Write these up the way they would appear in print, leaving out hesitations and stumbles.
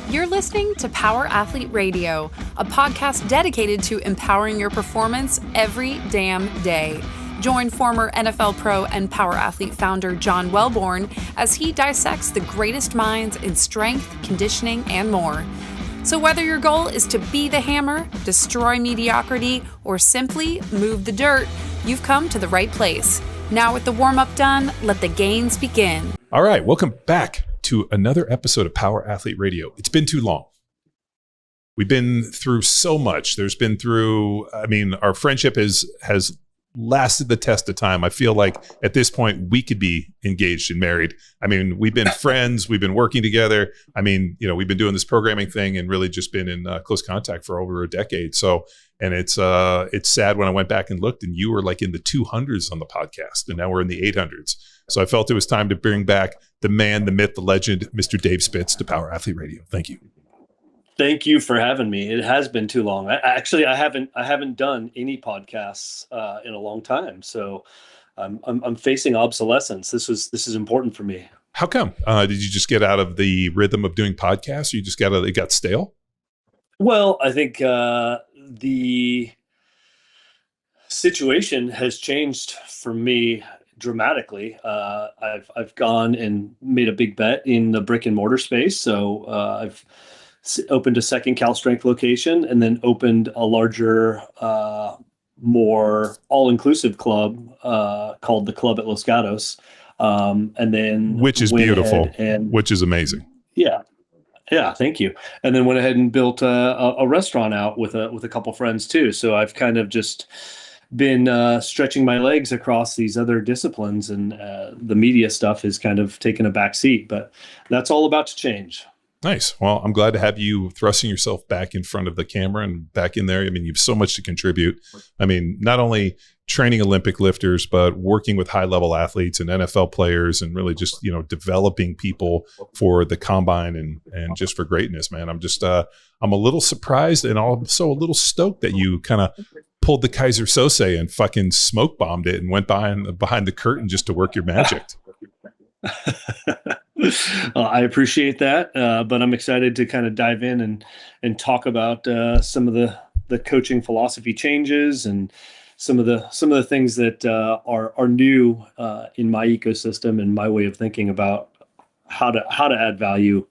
You're listening to Power Athlete Radio, a podcast dedicated to empowering your performance every damn day. Join former NFL pro and Power Athlete founder John Welborn as he dissects the greatest minds in strength, conditioning, and more. So whether your goal is to be the hammer, destroy mediocrity, or simply move the dirt, you've come to the right place. Now with the warm-up done, let the gains begin. All right, welcome back to another episode of Power Athlete Radio. It's been too long. We've been through so much. Our friendship has lasted the test of time. I feel like at this point we could be engaged and married. We've been friends, we've been working together. We've been doing this programming thing and really just been in close contact for over a decade. And it's sad when I went back and looked and you were like in the 200s on the podcast and now we're in the 800s. So I felt it was time to bring back the man, the myth, the legend, Mr. Dave Spitz to Power Athlete Radio. Thank you. Thank you for having me. It has been too long. I haven't done any podcasts in a long time. So I'm facing obsolescence. This is important for me. How come? Did you just get out of the rhythm of doing podcasts? Or you just it got stale? Well, I think the situation has changed for me dramatically. I've gone and made a big bet in the brick and mortar space. So I've opened a second Cal Strength location and then opened a larger, more all-inclusive club called the Club at Los Gatos. And then which is beautiful, which is amazing. Yeah. Yeah. Thank you. And then went ahead and built a restaurant out with a couple friends too. So I've kind of just been stretching my legs across these other disciplines, and the media stuff has kind of taken a back seat, but that's all about to change. Nice. Well, I'm glad to have you thrusting yourself back in front of the camera and back in there. You have so much to contribute. Not only training Olympic lifters, but working with high-level athletes and NFL players and really just, developing people for the combine and just for greatness, man. I'm a little surprised and also a little stoked that you kind of pulled the Kaiser Sose and fucking smoke bombed it and went behind the curtain just to work your magic. I appreciate that, but I'm excited to kind of dive in and talk about some of the coaching philosophy changes and some of the things that are new in my ecosystem and my way of thinking about how to add value.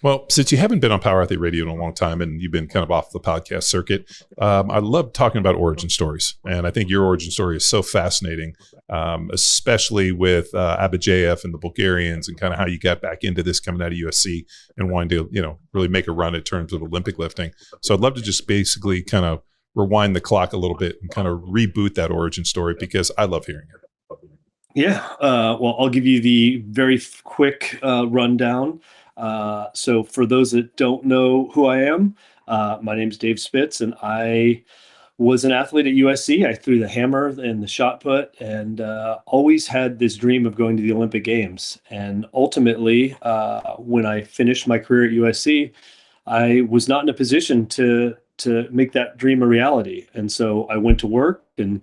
Well, since you haven't been on Power Athlete Radio in a long time and you've been kind of off the podcast circuit, I love talking about origin stories. And I think your origin story is so fascinating, especially with Abajev and the Bulgarians and kind of how you got back into this coming out of USC and wanting to, really make a run in terms of Olympic lifting. So I'd love to just basically kind of rewind the clock a little bit and kind of reboot that origin story because I love hearing it. Yeah. Well, I'll give you the very quick rundown. So for those that don't know who I am, my name's Dave Spitz, and I was an athlete at USC. I threw the hammer and the shot put and always had this dream of going to the Olympic Games. And ultimately, when I finished my career at USC, I was not in a position to make that dream a reality. And so I went to work and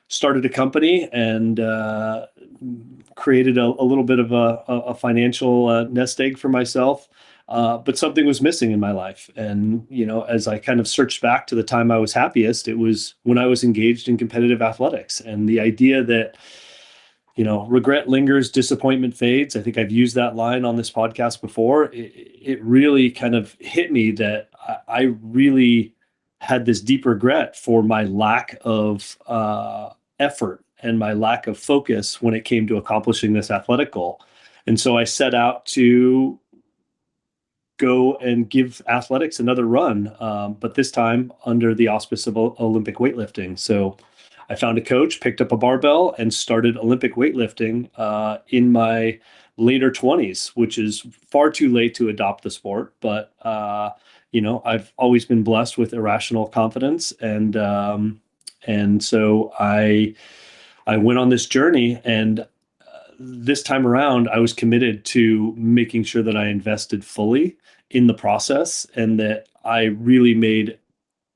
started a company and created a little bit of a financial nest egg for myself. But something was missing in my life. And, as I kind of searched back to the time I was happiest, it was when I was engaged in competitive athletics. And the idea that, regret lingers, disappointment fades. I think I've used that line on this podcast before. It really kind of hit me that I really had this deep regret for my lack of effort and my lack of focus when it came to accomplishing this athletic goal. And so I set out to go and give athletics another run, but this time under the auspice of Olympic weightlifting. So I found a coach, picked up a barbell, and started Olympic weightlifting in my later 20s, which is far too late to adopt the sport. But, I've always been blessed with irrational confidence. And so I went on this journey, and this time around, I was committed to making sure that I invested fully in the process and that I really made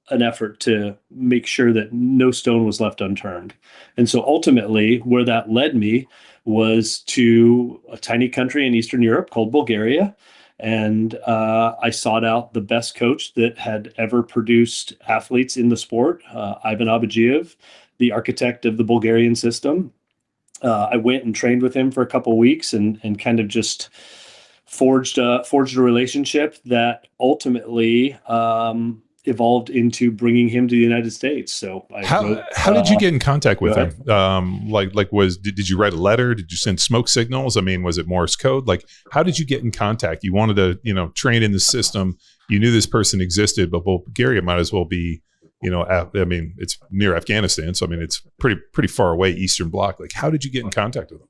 an effort to make sure that no stone was left unturned. And so ultimately, where that led me was to a tiny country in Eastern Europe called Bulgaria. And I sought out the best coach that had ever produced athletes in the sport, Ivan Abadjiev, the architect of the Bulgarian system. I went and trained with him for a couple of weeks and kind of just forged a relationship that ultimately evolved into bringing him to the United States. So how did you get in contact with him? Did you write a letter? Did you send smoke signals? I mean, was it Morse code? Like, how did you get in contact? You wanted to, train in the system. You knew this person existed, but Bulgaria might as well be, it's near Afghanistan. So, I mean, it's pretty far away, Eastern Bloc. Like, how did you get in contact with him?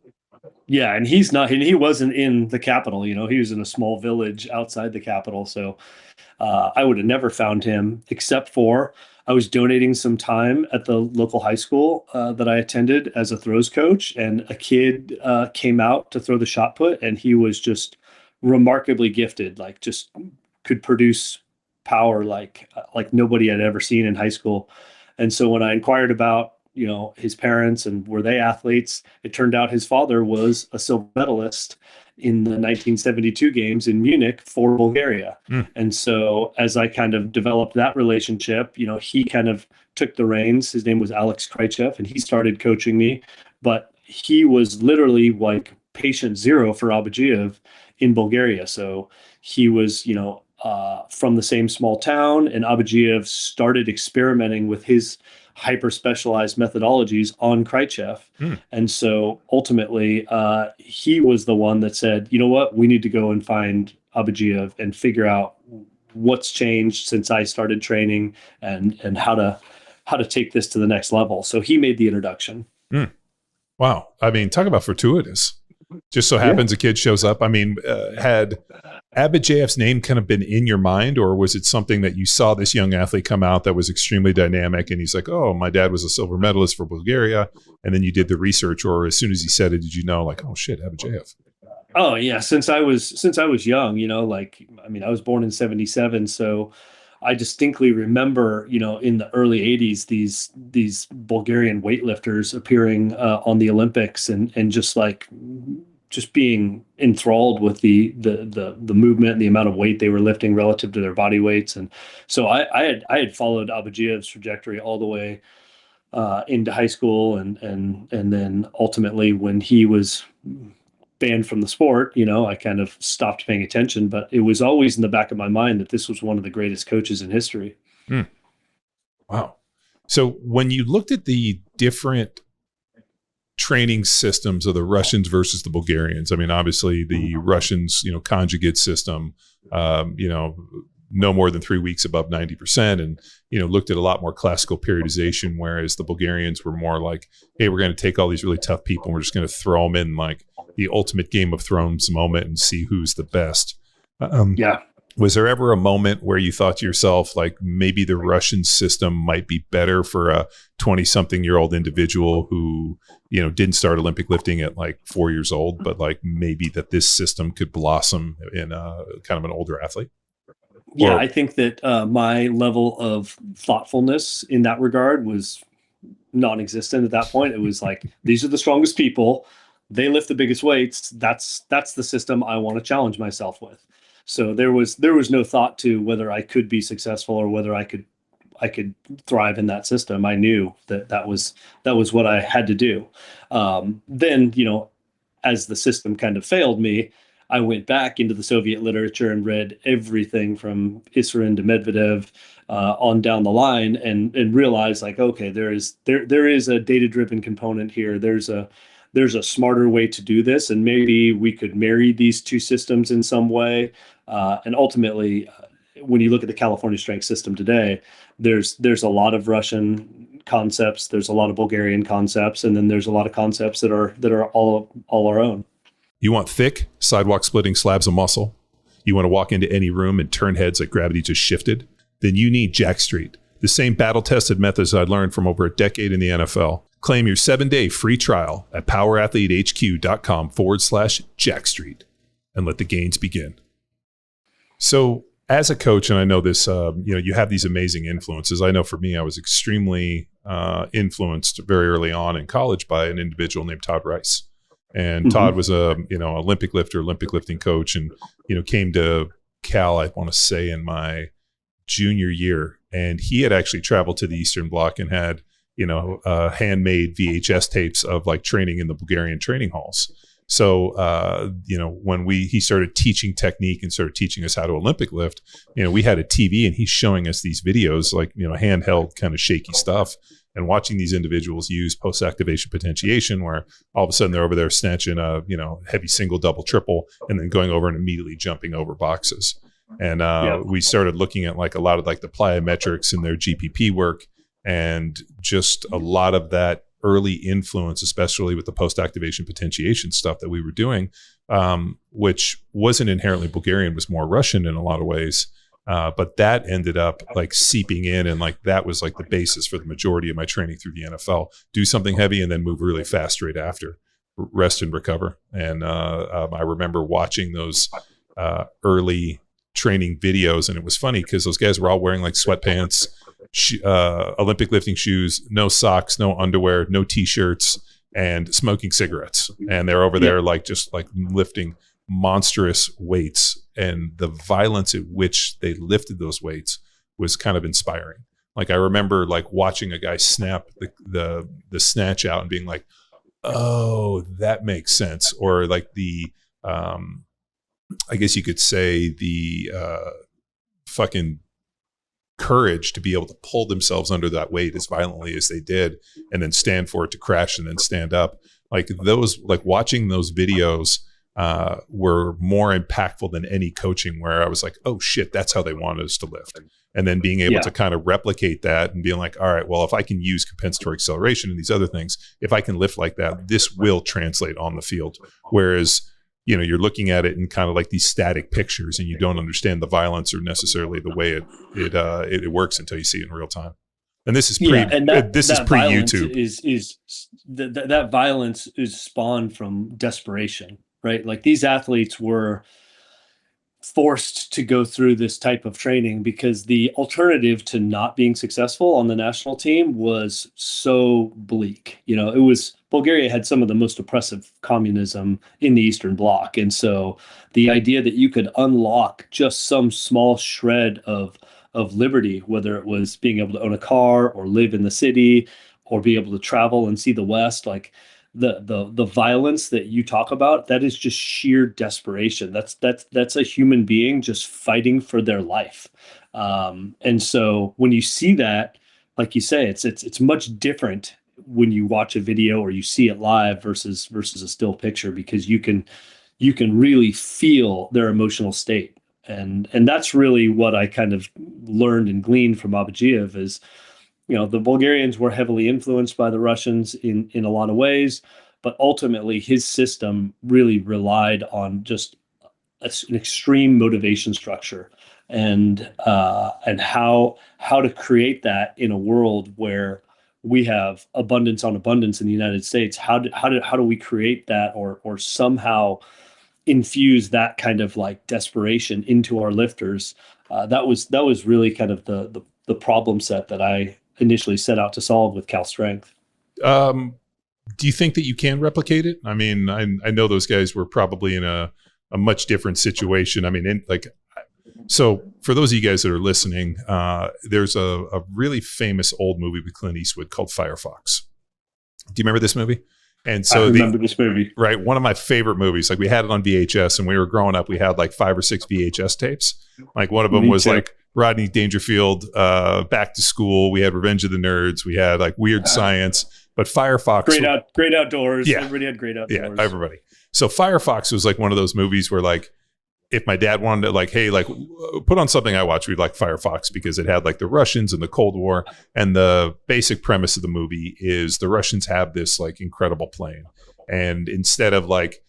Yeah. And he wasn't in the capital, he was in a small village outside the capital. So I would have never found him, except for I was donating some time at the local high school that I attended as a throws coach, and a kid came out to throw the shot put, and he was just remarkably gifted, like just could produce power like nobody had ever seen in high school. And so when I inquired about his parents and were they athletes, it turned out his father was a silver medalist in the 1972 games in Munich for Bulgaria. And so as I kind of developed that relationship, he kind of took the reins. His name was Alex Krychev, and he started coaching me, but he was literally like patient zero for Abadjiev in Bulgaria. So he was, from the same small town, and Abadjiev started experimenting with his hyper specialized methodologies on Krychev. And so ultimately, he was the one that said, you know what, we need to go and find Abadjiev and figure out what's changed since I started training and how to take this to the next level. So he made the introduction. Wow. I mean, talk about fortuitous. Just so happens a kid shows up. I mean, had Abadjiev's name kind of been in your mind, or was it something that you saw this young athlete come out that was extremely dynamic and he's like, oh, my dad was a silver medalist for Bulgaria, and then you did the research, or as soon as he said it, did you know, like, oh shit, Abadjiev? Oh yeah. Since I was young, I was born in 1977. So I distinctly remember, in the early 1980s, these Bulgarian weightlifters appearing on the Olympics and just being enthralled with the movement and the amount of weight they were lifting relative to their body weights. And so I had followed Abadjiev's trajectory all the way into high school, and then ultimately when he was banned from the sport, I kind of stopped paying attention, but it was always in the back of my mind that this was one of the greatest coaches in history. Wow. So when you looked at the different training systems of the Russians versus the Bulgarians, I mean, obviously the Russians, conjugate system, no more than 3 weeks above 90%, and looked at a lot more classical periodization, whereas the Bulgarians were more like, hey, we're going to take all these really tough people and we're just going to throw them in like the ultimate Game of Thrones moment and see who's the best. Was there ever a moment where you thought to yourself, like, maybe the Russian system might be better for a 20-something-year-old individual who, didn't start Olympic lifting at like 4 years old, but like maybe that this system could blossom in a kind of an older athlete? Yeah, I think that my level of thoughtfulness in that regard was non-existent at that point. It was like, these are the strongest people. They lift the biggest weights. That's the system I want to challenge myself with. So there was no thought to whether I could be successful or whether I could thrive in that system. I knew that was what I had to do. Then, as the system kind of failed me, I went back into the Soviet literature and read everything from Isrin to Medvedev on down the line, and realized, like, okay, there is a data-driven component here. There's a smarter way to do this, and maybe we could marry these two systems in some way. And ultimately, when you look at the California strength system today, there's a lot of Russian concepts, there's a lot of Bulgarian concepts, and then there's a lot of concepts that are all our own. You want thick, sidewalk-splitting slabs of muscle? You want to walk into any room and turn heads like gravity just shifted? Then you need Jack Street, the same battle-tested methods I learned from over a decade in the NFL. Claim your 7-day free trial at powerathletehq.com/Jackstreet and let the gains begin. So as a coach, and I know this, you have these amazing influences. I know for me, I was extremely influenced very early on in college by an individual named Todd Rice. And Todd was a, Olympic lifter, Olympic lifting coach, and, came to Cal, I want to say in my junior year. And he had actually traveled to the Eastern Bloc and had, handmade VHS tapes of like training in the Bulgarian training halls. So, when he started teaching technique and started teaching us how to Olympic lift, we had a TV and he's showing us these videos, like, handheld kind of shaky stuff, and watching these individuals use post-activation potentiation, where all of a sudden they're over there snatching a, heavy single, double, triple, and then going over and immediately jumping over boxes. And we started looking at like a lot of like the plyometrics and their GPP work, and just a lot of that early influence, especially with the post-activation potentiation stuff that we were doing, which wasn't inherently Bulgarian, was more Russian in a lot of ways. But that ended up like seeping in, and like that was like the basis for the majority of my training through the NFL. Do something heavy and then move really fast straight after, rest and recover. And I remember watching those early training videos, and it was funny because those guys were all wearing like sweatpants, Olympic lifting shoes, no socks, no underwear, no t-shirts, and smoking cigarettes. And they're over there like just like lifting monstrous weights, and the violence at which they lifted those weights was kind of inspiring. Like I remember like watching a guy snap the snatch out and being like, oh, that makes sense. Or like the I guess you could say the fucking courage to be able to pull themselves under that weight as violently as they did, and then stand for it to crash and then stand up. Like those, like watching those videos were more impactful than any coaching, where I was like, oh shit, that's how they wanted us to lift. And then being able to kind of replicate that and being like, all right, well, if I can use compensatory acceleration and these other things, if I can lift like that, this will translate on the field. Whereas, you're looking at it in kind of like these static pictures, and you don't understand the violence or necessarily the way it works until you see it in real time. And this is pre YouTube. That violence is spawned from desperation, right? Like these athletes were forced to go through this type of training because the alternative to not being successful on the national team was so bleak. It was, Bulgaria had some of the most oppressive communism in the Eastern Bloc. And so the idea that you could unlock just some small shred of liberty, whether it was being able to own a car or live in the city or be able to travel and see the West, like the violence that you talk about, that is just sheer desperation. That's a human being just fighting for their life. And so when you see that, like you say, it's much different when you watch a video or you see it live versus a still picture, because you can really feel their emotional state. And that's really what I kind of learned and gleaned from Abadjiev is, the Bulgarians were heavily influenced by the Russians in a lot of ways, but ultimately his system really relied on just an extreme motivation structure and how to create that in a world where we have abundance on abundance in the United States. How do we create that or somehow infuse that kind of like desperation into our lifters? That was really kind of the problem set that I initially set out to solve with Cal Strength. Do you think that you can replicate it? I mean, I know those guys were probably in a much different situation. I mean, so for those of you guys that are listening, there's a really famous old movie with Clint Eastwood called Firefox. Do you remember this movie? And so I remember this movie. Right. One of my favorite movies. Like we had it on VHS, and we were growing up, we had like 5 or 6 VHS tapes. Like one of them was like Rodney Dangerfield, Back to School. We had Revenge of the Nerds. We had like Weird Science. But Firefox, great outdoors. Yeah, everybody had great outdoors. Yeah, everybody. So Firefox was like one of those movies where like, if my dad wanted to like, hey, like put on something I watch, we'd like Firefox because it had like the Russians and the Cold War. And the basic premise of the movie is the Russians have this like incredible plane. And instead of like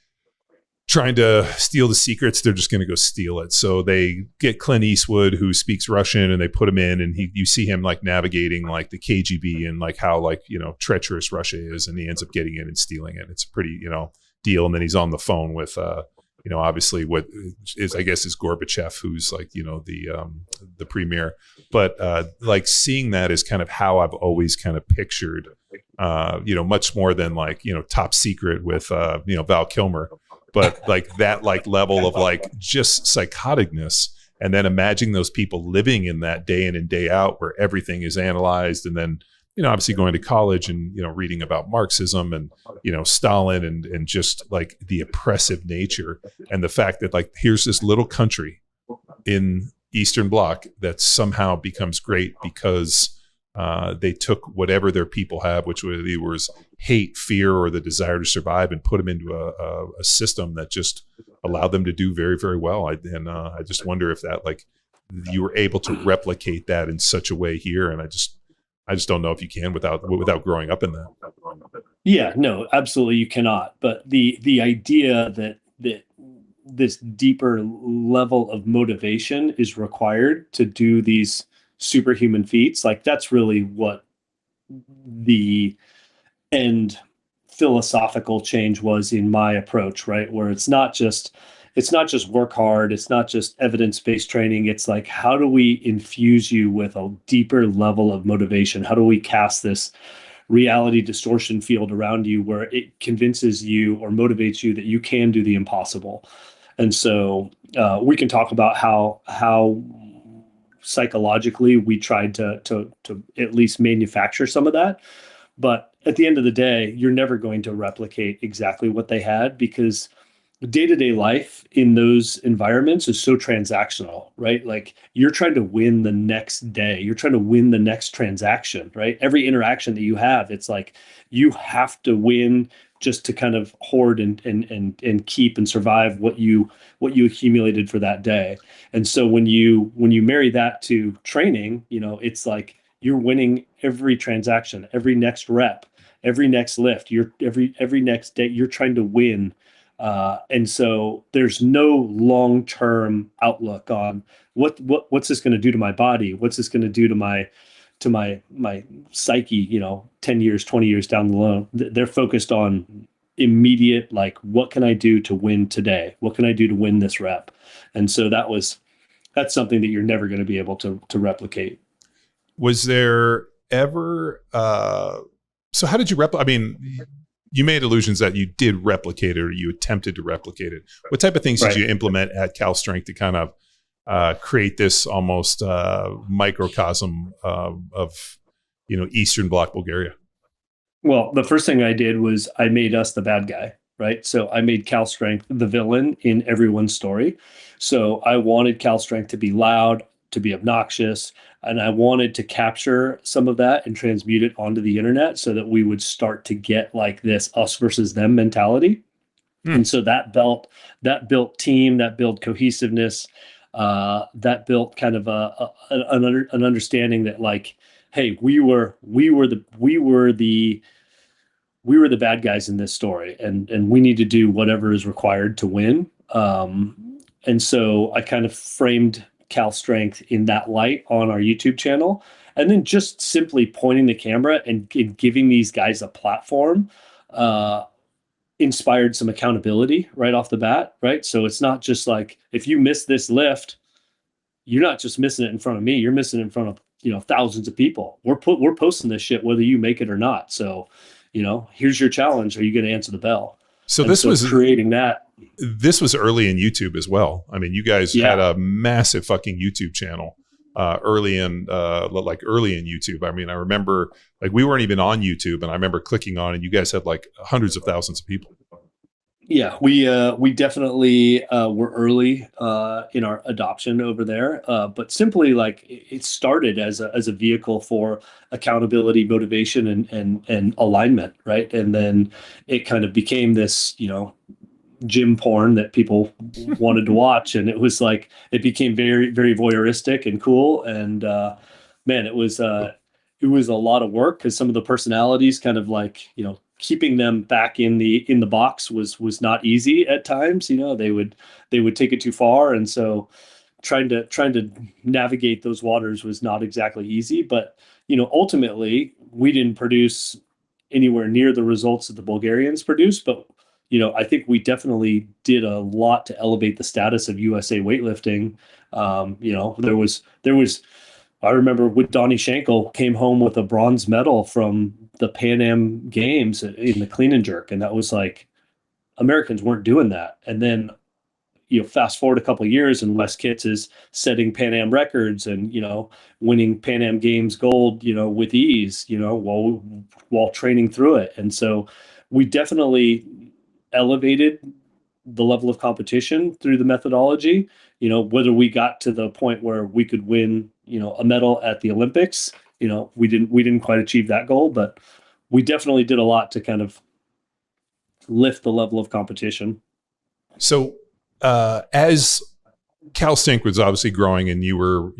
trying to steal the secrets, they're just going to go steal it. So they get Clint Eastwood, who speaks Russian, and they put him in, and you see him like navigating like the KGB and like how like, treacherous Russia is. And he ends up getting in and stealing it. It's a pretty, deal. And then he's on the phone with, obviously what is, I guess, is Gorbachev, who's like, the premier. But like seeing that is kind of how I've always kind of pictured, much more than like, Top Secret with, Val Kilmer, but like that like level of like just psychoticness. And then imagining those people living in that day in and day out where everything is analyzed, and then, obviously going to college and, reading about Marxism and, Stalin and just like the oppressive nature, and the fact that like, here's this little country in Eastern Bloc that somehow becomes great because they took whatever their people have, which was hate, fear, or the desire to survive, and put them into a system that just allowed them to do very, very well. I just wonder if that, like, you were able to replicate that in such a way here. And I just don't know if you can without growing up in that. Yeah, no, absolutely you cannot. But the idea that this deeper level of motivation is required to do these superhuman feats, like that's really what the end philosophical change was in my approach, right? Where it's not just work hard, it's not just evidence-based training. It's like, how do we infuse you with a deeper level of motivation? How do we cast this reality distortion field around you where it convinces you or motivates you that you can do the impossible? And so we can talk about how psychologically we tried to at least manufacture some of that. But at the end of the day, you're never going to replicate exactly what they had, because day-to-day life in those environments is so transactional, right? Like, you're trying to win the next day. You're trying to win the next transaction, right? Every interaction that you have, it's like you have to win just to kind of hoard and keep and survive what you accumulated for that day. And so when you marry that to training, it's like you're winning every transaction, every next rep, every next lift, every next day, you're trying to win. And so there's no long-term outlook on what's this going to do to my body? What's this going to do to my psyche, 10 years, 20 years down the road. They're focused on immediate, like, what can I do to win today? What can I do to win this rep? And so that's something that you're never going to be able to replicate. Was there ever, so how did you replicate? I mean, you made allusions that you did replicate it, or you attempted to replicate it. What type of things did you implement at Cal Strength to kind of create this almost microcosm of Eastern Bloc Bulgaria? Well, the first thing I did was I made us the bad guy, right? So I made Cal Strength the villain in everyone's story. So I wanted Cal Strength to be loud, to be obnoxious, and I wanted to capture some of that and transmute it onto the internet so that we would start to get like this us versus them mentality. And so that built team, that built cohesiveness, that built kind of an understanding that, like, hey, we were the bad guys in this story, and we need to do whatever is required to win. And so I kind of framed Cal Strength in that light on our YouTube channel, and then just simply pointing the camera and giving these guys a platform inspired some accountability right off the bat, right? So it's not just like, if you miss this lift, you're not just missing it in front of me, you're missing it in front of thousands of people. We're posting this shit whether you make it or not. So, here's your challenge. Are you going to answer the bell? So this was creating that. This was early in YouTube as well. I mean, you guys had a massive fucking YouTube channel early in YouTube. I mean, I remember, like, we weren't even on YouTube, and I remember clicking on, and you guys had like hundreds of thousands of people. Yeah, we definitely were early in our adoption over there, but simply, like, it started as a vehicle for accountability, motivation, and alignment, right? And then it kind of became this, gym porn that people wanted to watch, and it was like, it became very, very voyeuristic and cool. And man, it was a lot of work, because some of the personalities kind of, like, keeping them back in the box was not easy at times. They would take it too far, and so trying to navigate those waters was not exactly easy. But ultimately, we didn't produce anywhere near the results that the Bulgarians produced, but I think we definitely did a lot to elevate the status of USA weightlifting. There was I remember with Donnie Schenkel came home with a bronze medal from the Pan Am Games in the clean and jerk, and that was like Americans weren't doing that. And then fast forward a couple of years, and Wes Kitts is setting Pan Am records and winning Pan Am Games gold, with ease, while training through it. And so we definitely elevated the level of competition through the methodology. Whether we got to the point where we could win, a medal at the Olympics, we didn't quite achieve that goal, but we definitely did a lot to kind of lift the level of competition. So as Cal Strength was obviously growing, and you were,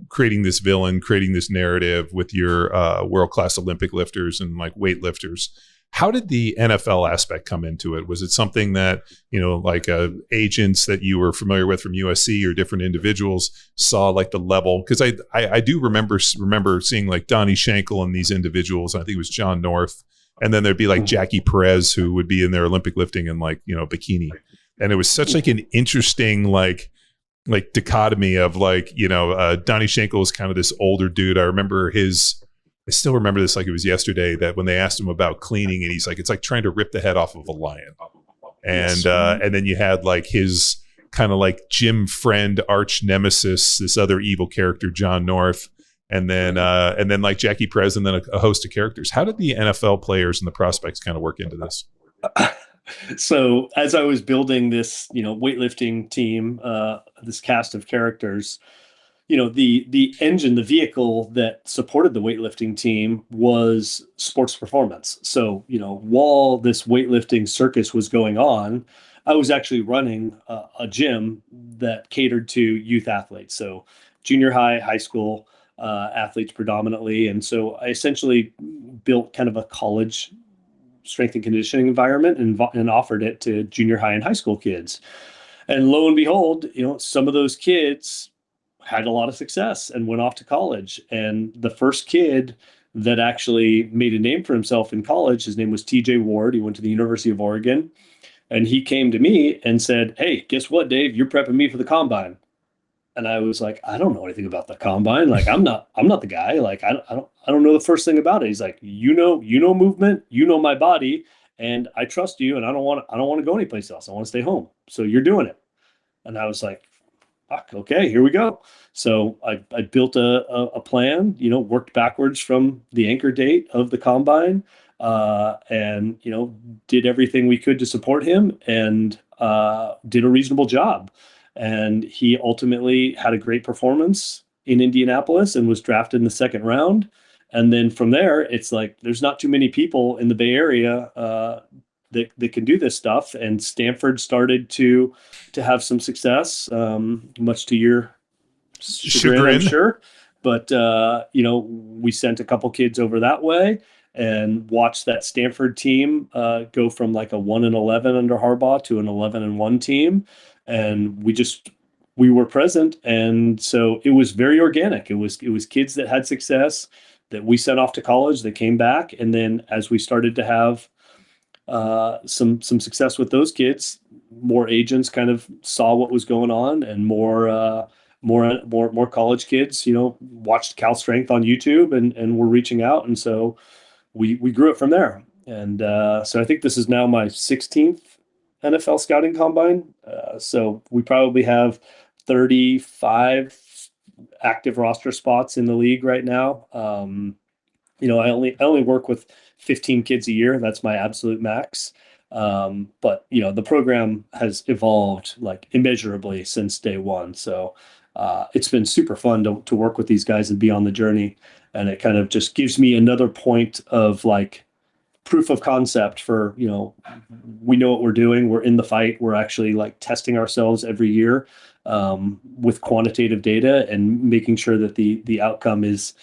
creating this villain, creating this narrative with your world-class Olympic lifters and like weightlifters, how did the NFL aspect come into it? Was it something that, like agents that you were familiar with from USC or different individuals saw like the level? Because I do remember seeing like Donnie Schenkel and these individuals. I think it was John North. And then there'd be like Jackie Perez, who would be in their Olympic lifting in like, bikini. And it was such like an interesting like dichotomy of like, Donnie Schenkel was kind of this older dude. I still remember this like it was yesterday, that when they asked him about cleaning, and he's like, it's like trying to rip the head off of a lion. And then you had like his kind of like gym friend, arch nemesis, this other evil character, John North. And then like Jackie Perez, and then a host of characters. How did the NFL players and the prospects kind of work into this? So as I was building this, weightlifting team, this cast of characters, the engine, the vehicle that supported the weightlifting team was sports performance. So, while this weightlifting circus was going on, I was actually running a gym that catered to youth athletes. So junior high, high school athletes predominantly. And so I essentially built kind of a college strength and conditioning environment and offered it to junior high and high school kids. And lo and behold, some of those kids had a lot of success and went off to college. And the first kid that actually made a name for himself in college, his name was TJ Ward. He went to the University of Oregon, and he came to me and said, "Hey, guess what, Dave? You're prepping me for the combine." And I was like, "I don't know anything about the combine. Like, I'm not the guy. Like, I don't know the first thing about it." He's like, you know movement, my body, and I trust you, and I don't want to go anyplace else. I want to stay home. So you're doing it. And I was like, fuck, okay, here we go. So I built a plan, worked backwards from the anchor date of the combine, and, did everything we could to support him, and did a reasonable job. And he ultimately had a great performance in Indianapolis and was drafted in the second round. And then from there, it's like, there's not too many people in the Bay Area that can do this stuff. And Stanford started to have some success, much to your chagrin, I'm sure. But, we sent a couple kids over that way and watched that Stanford team go from like a 1-11 under Harbaugh to an 11-1 team. And we were present. And so it was very organic. It was kids that had success that we sent off to college, that came back. And then as we started to have some success with those kids, more agents kind of saw what was going on, and more college kids, watched Cal Strength on YouTube and were reaching out. And so we grew it from there. And so I think this is now my 16th NFL scouting combine. So we probably have 35 active roster spots in the league right now. I only work with 15 kids a year. That's my absolute max. But the program has evolved like immeasurably since day one. So it's been super fun to work with these guys and be on the journey. And it kind of just gives me another point of like proof of concept for, we know what we're doing. We're in the fight. We're actually like testing ourselves every year with quantitative data and making sure that the outcome is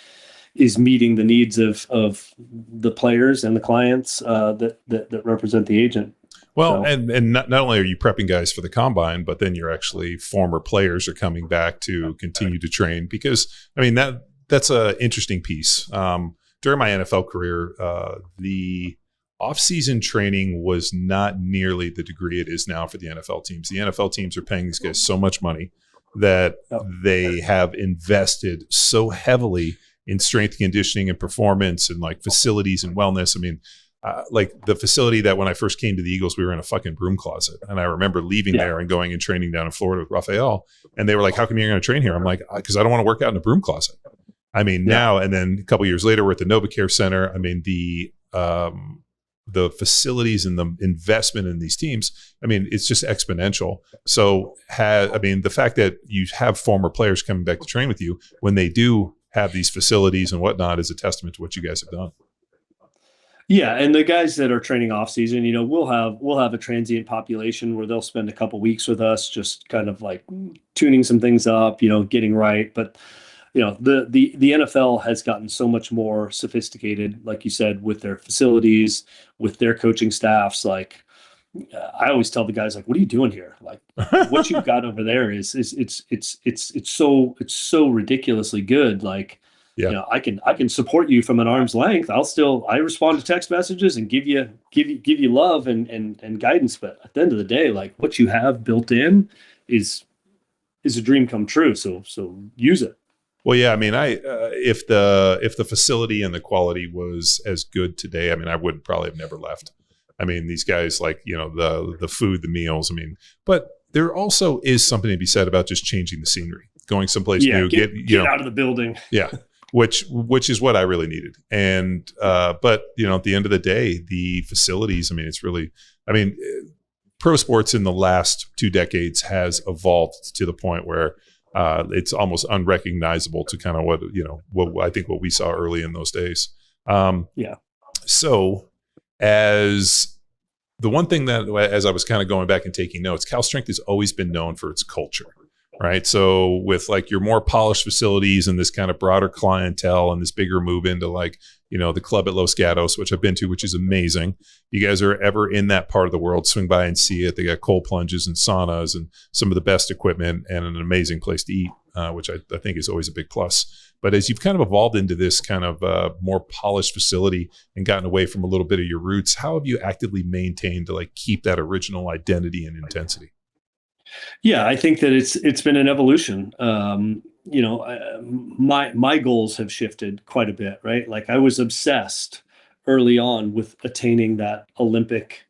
meeting the needs of the players and the clients that represent the agent. Well, so. and not only are you prepping guys for the combine, but then you're actually former players are coming back to continue to train, because I mean that's a interesting piece. During my NFL career, the off-season training was not nearly the degree it is now for the NFL teams. The NFL teams are paying these guys so much money that they have invested so heavily in strength and conditioning and performance and like facilities and wellness. I mean, like the facility that when I first came to the Eagles, we were in a fucking broom closet. And I remember leaving there and going and training down in Florida with Raphael. And they were like, how come you're going to train here? I'm like, because I don't want to work out in a broom closet. I mean, now, and then a couple of years later, we're at the NovaCare Center. I mean, the facilities and the investment in these teams, I mean, it's just exponential. So, the fact that you have former players coming back to train with you when they do have these facilities and whatnot is a testament to what you guys have done. Yeah, and the guys that are training off season, we'll have a transient population where they'll spend a couple weeks with us, just kind of like tuning some things up, getting right. But the NFL has gotten so much more sophisticated, like you said, with their facilities, with their coaching staffs. Like I always tell the guys, like, what are you doing here? Like what you've got over there is it's so ridiculously good. Like, I can support you from an arm's length. I respond to text messages and give you love and guidance. But at the end of the day, like what you have built in is a dream come true. So use it. Well, yeah, I mean, if the facility and the quality was as good today, I mean, I would probably have never left. I mean, these guys, like, the food, the meals, I mean, but there also is something to be said about just changing the scenery, going someplace new, get out of the building. Yeah. Which is what I really needed. And, but at the end of the day, the facilities, I mean, it's really, pro sports in the last 2 decades has evolved to the point where it's almost unrecognizable to kind of what we saw early in those days. So as the one thing that, as I was kind of going back and taking notes, Cal Strength has always been known for its culture. Right. So with like your more polished facilities and this kind of broader clientele and this bigger move into like, the club at Los Gatos, which I've been to, which is amazing. You guys are ever in that part of the world, swing by and see it. They got cold plunges and saunas and some of the best equipment and an amazing place to eat, which I think is always a big plus. But as you've kind of evolved into this kind of more polished facility and gotten away from a little bit of your roots, how have you actively maintained to like keep that original identity and intensity? Yeah, I think that it's been an evolution. My goals have shifted quite a bit, right? Like I was obsessed early on with attaining that Olympic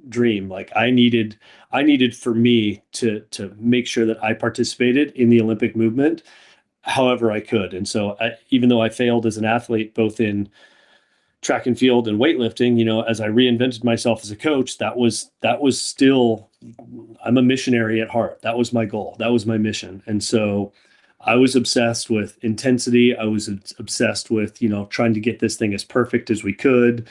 dream. Like I needed for me to make sure that I participated in the Olympic movement however I could. And so even though I failed as an athlete, both in track and field and weightlifting, as I reinvented myself as a coach, that was still, I'm a missionary at heart. That was my goal. That was my mission. And so I was obsessed with intensity. I was obsessed with, trying to get this thing as perfect as we could.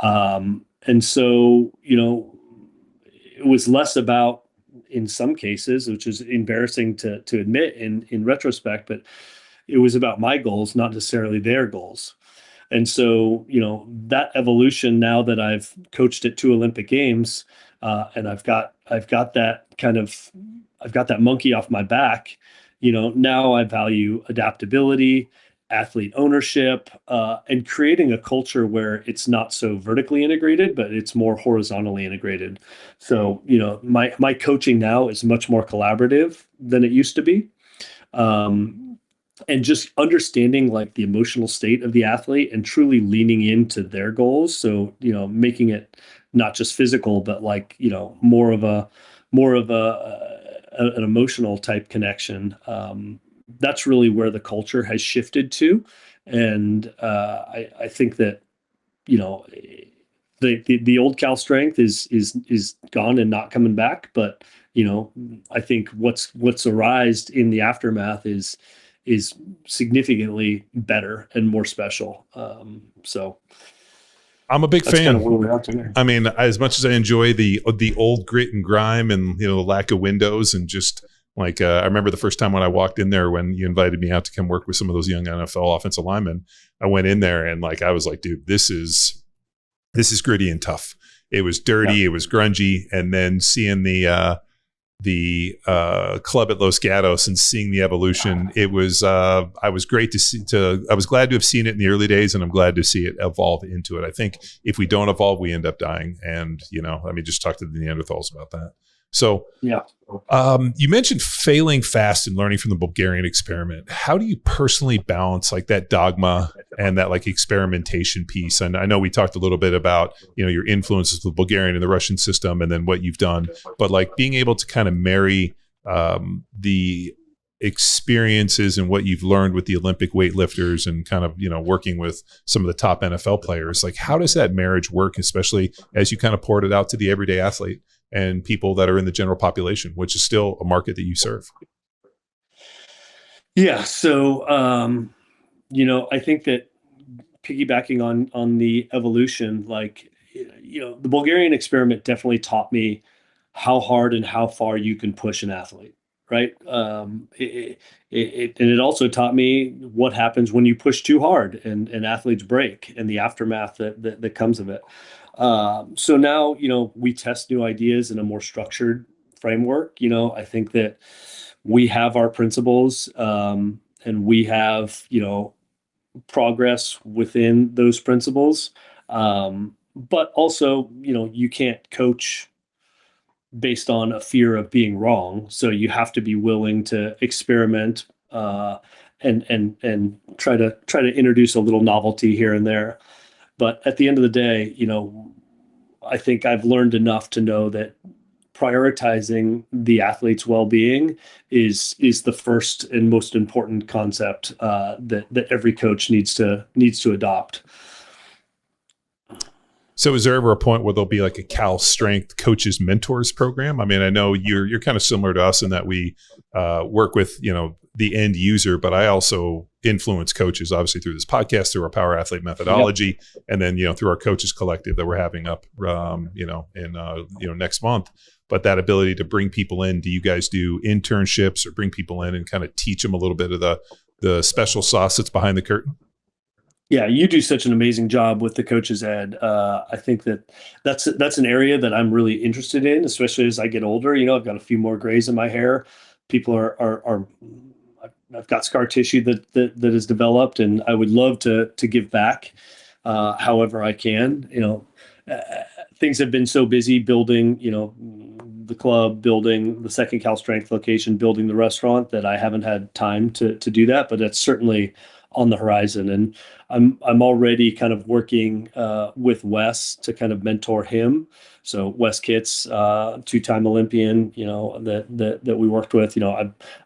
And so, it was less about, in some cases, which is embarrassing to admit in retrospect, but it was about my goals, not necessarily their goals. And so, that evolution, now that I've coached at 2 Olympic Games, and I've got that monkey off my back, now I value adaptability, athlete ownership, and creating a culture where it's not so vertically integrated, but it's more horizontally integrated. So, my coaching now is much more collaborative than it used to be. And just understanding like the emotional state of the athlete and truly leaning into their goals. So, making it not just physical, but like, more of an emotional type connection. That's really where the culture has shifted to. And I think that, the old Cal Strength is gone and not coming back. But, I think what's arisen in the aftermath is significantly better and more special. So I'm a big fan. Kind of where we're at today. I mean, as much as I enjoy the old grit and grime and, the lack of windows and just like, I remember the first time when I walked in there, when you invited me out to come work with some of those young NFL offensive linemen, I went in there and like, I was like, dude, this is gritty and tough. It was dirty. Yeah. It was grungy. And then seeing the the club at Los Gatos and seeing the evolution. It was I was glad to have seen it in the early days, and I'm glad to see it evolve into it. I think if we don't evolve, we end up dying. And just talk to the Neanderthals about that. So yeah, you mentioned failing fast and learning from the Bulgarian experiment. How do you personally balance like that dogma and that like experimentation piece? And I know we talked a little bit about, your influences with the Bulgarian and the Russian system and then what you've done, but like being able to kind of marry the experiences and what you've learned with the Olympic weightlifters and kind of, working with some of the top NFL players. Like, how does that marriage work, especially as you kind of poured it out to the everyday athlete and people that are in the general population, which is still a market that you serve? Yeah. So, I think that piggybacking on the evolution, the Bulgarian experiment definitely taught me how hard and how far you can push an athlete. Right. And it also taught me what happens when you push too hard and athletes break and the aftermath that comes of it. So now, we test new ideas in a more structured framework. I think that we have our principles and we have, progress within those principles. But also, you can't coach based on a fear of being wrong. So you have to be willing to experiment and try to introduce a little novelty here and there. But at the end of the day, I think I've learned enough to know that prioritizing the athlete's well-being is the first and most important concept that every coach needs to adopt. So is there ever a point where there'll be like a Cal Strength coaches mentors program? I mean, I know you're kind of similar to us in that we work with, the end user, but I also influence coaches obviously through this podcast, through our Power Athlete methodology, yep. And then, through our coaches collective that we're having up, in next month. But that ability to bring people in, do you guys do internships or bring people in and kind of teach them a little bit of the special sauce that's behind the curtain? Yeah, you do such an amazing job with the coaches ed. I think that's an area that I'm really interested in, especially as I get older. I've got a few more grays in my hair. People are I've got scar tissue that has developed, and I would love to give back however I can. Things have been so busy building, the club, building the second Cal Strength location, building the restaurant, that I haven't had time to do that. But that's certainly on the horizon, and I'm already kind of working with Wes to kind of mentor him. So Wes Kitts, two-time Olympian, that we worked with.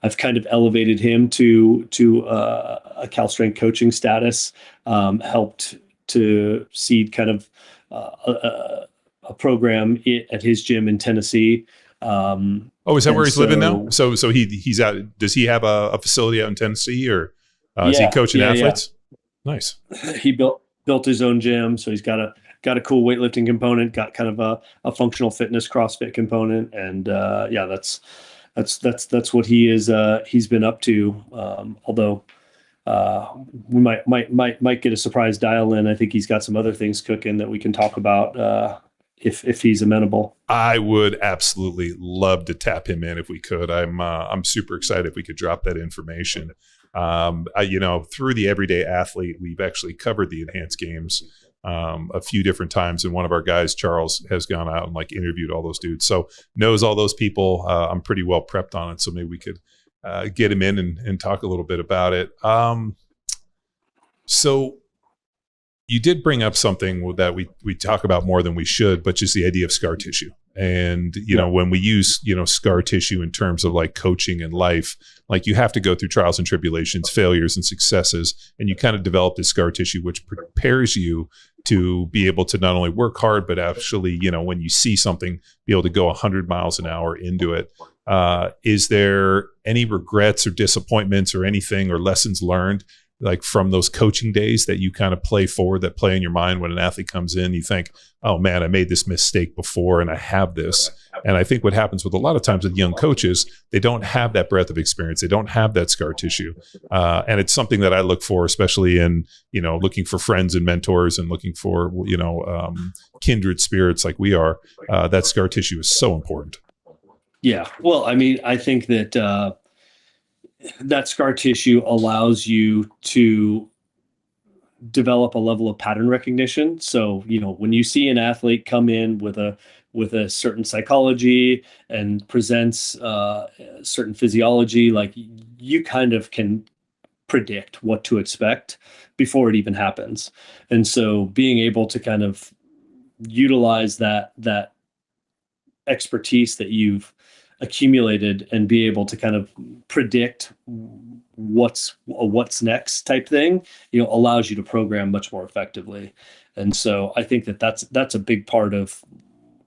I've kind of elevated him to a Cal Strength coaching status. Helped to seed kind of a program at his gym in Tennessee. Is that where he's living now? So he's out. Does he have a facility out in Tennessee, or is he coaching athletes? Yeah. Nice. He built his own gym, so he's got a cool weightlifting component, got kind of a functional fitness CrossFit component, and that's what he's been up to. Although we might get a surprise dial in. I think he's got some other things cooking that we can talk about if he's amenable. I would absolutely love to tap him in if we could. I'm super excited if we could drop that information. Through the Everyday Athlete, we've actually covered the Enhanced Games a few different times, and one of our guys, Charles, has gone out and interviewed all those dudes, so knows all those people. I'm pretty well prepped on it, so maybe we could get him in and talk a little bit about it. So you did bring up something that we talk about more than we should, but just the idea of scar tissue. And, when we use, scar tissue in terms of coaching and life, you have to go through trials and tribulations, failures and successes, and you kind of develop this scar tissue, which prepares you to be able to not only work hard, but actually, when you see something, be able to go 100 miles an hour into it. Is there any regrets or disappointments or anything or lessons learned from those coaching days that you kind of play forward, that play in your mind when an athlete comes in? You think, oh man, I made this mistake before and I have this. And I think what happens with a lot of times with young coaches, they don't have that breadth of experience. They don't have that scar tissue. And it's something that I look for, especially in, looking for friends and mentors and looking for, kindred spirits like we are. That scar tissue is so important. Yeah. Well, I mean, I think that that scar tissue allows you to develop a level of pattern recognition. So, when you see an athlete come in with a certain psychology and presents certain physiology, like you kind of can predict what to expect before it even happens. And so being able to kind of utilize that expertise that you've accumulated and be able to kind of predict what's next type thing, allows you to program much more effectively. And so I think that that's a big part of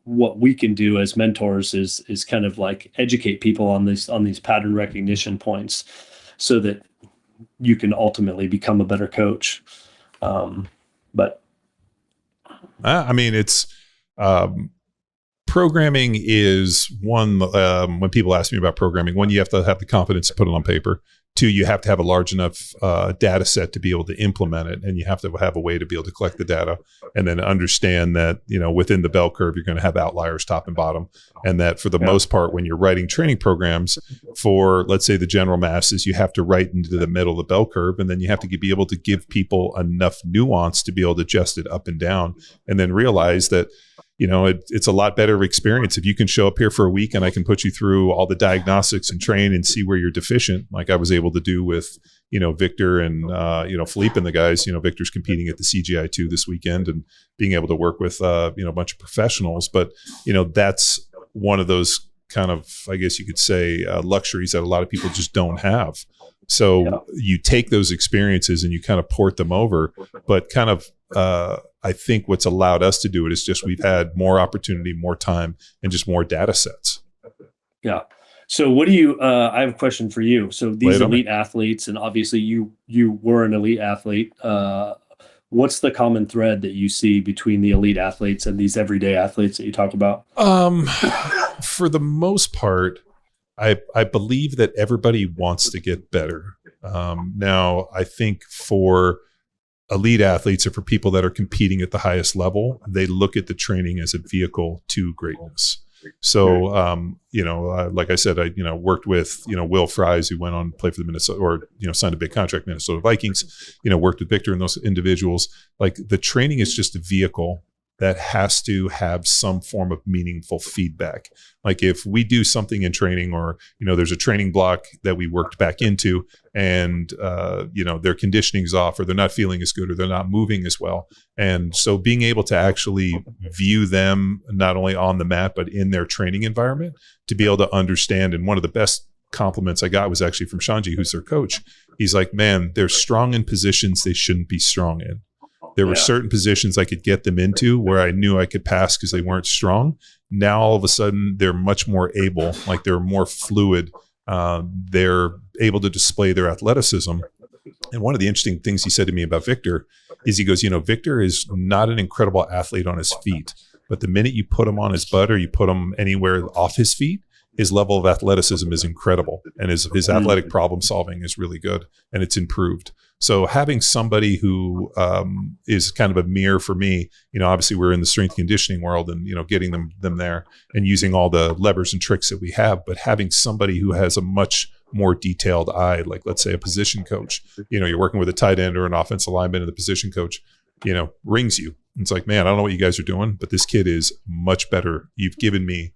what we can do as mentors is kind of like educate people on these pattern recognition points so that you can ultimately become a better coach. But I mean, it's programming is one. When people ask me about programming, one, you have to have the confidence to put it on paper. Two, you have to have a large enough data set to be able to implement it, and you have to have a way to be able to collect the data, and then understand that within the bell curve you're going to have outliers top and bottom, and that for the most part, when you're writing training programs for, let's say, the general masses, you have to write into the middle of the bell curve, and then you have to be able to give people enough nuance to be able to adjust it up and down, and then realize that it's a lot better experience if you can show up here for a week and I can put you through all the diagnostics and train and see where you're deficient, like I was able to do with, Victor and, Philippe and the guys. Victor's competing at the CGI2 this weekend and being able to work with, a bunch of professionals. But, that's one of those kind of, I guess you could say, luxuries that a lot of people just don't have. So you take those experiences and you kind of port them over, but kind of, I think what's allowed us to do it is just we've had more opportunity, more time, and just more data sets. Yeah. So what do you, I have a question for you. So these elite athletes, and obviously you were an elite athlete. What's the common thread that you see between the elite athletes and these everyday athletes that you talk about? For the most part, I believe that everybody wants to get better. Now, I think for elite athletes or for people that are competing at the highest level, they look at the training as a vehicle to greatness. So, like I said, I, worked with, Will Fries, who went on to play for the Minnesota, or, signed a big contract, Minnesota Vikings, worked with Victor and those individuals. Like, the training is just a vehicle that has to have some form of meaningful feedback. Like if we do something in training, or, there's a training block that we worked back into and, their conditioning's off, or they're not feeling as good, or they're not moving as well. And so being able to actually view them not only on the mat, but in their training environment, to be able to understand. And one of the best compliments I got was actually from Shanji, who's their coach. He's like, man, they're strong in positions they shouldn't be strong in. There were certain positions I could get them into where I knew I could pass because they weren't strong. Now, all of a sudden, they're much more able, like they're more fluid. They're able to display their athleticism. And one of the interesting things he said to me about Victor is he goes, Victor is not an incredible athlete on his feet, but the minute you put him on his butt or you put him anywhere off his feet, his level of athleticism is incredible. And his athletic problem solving is really good, and it's improved. So having somebody who is kind of a mirror for me, obviously we're in the strength conditioning world, and, getting them there and using all the levers and tricks that we have, but having somebody who has a much more detailed eye, like let's say a position coach, you're working with a tight end or an offensive lineman, and the position coach, rings you. It's like, man, I don't know what you guys are doing, but this kid is much better. You've given me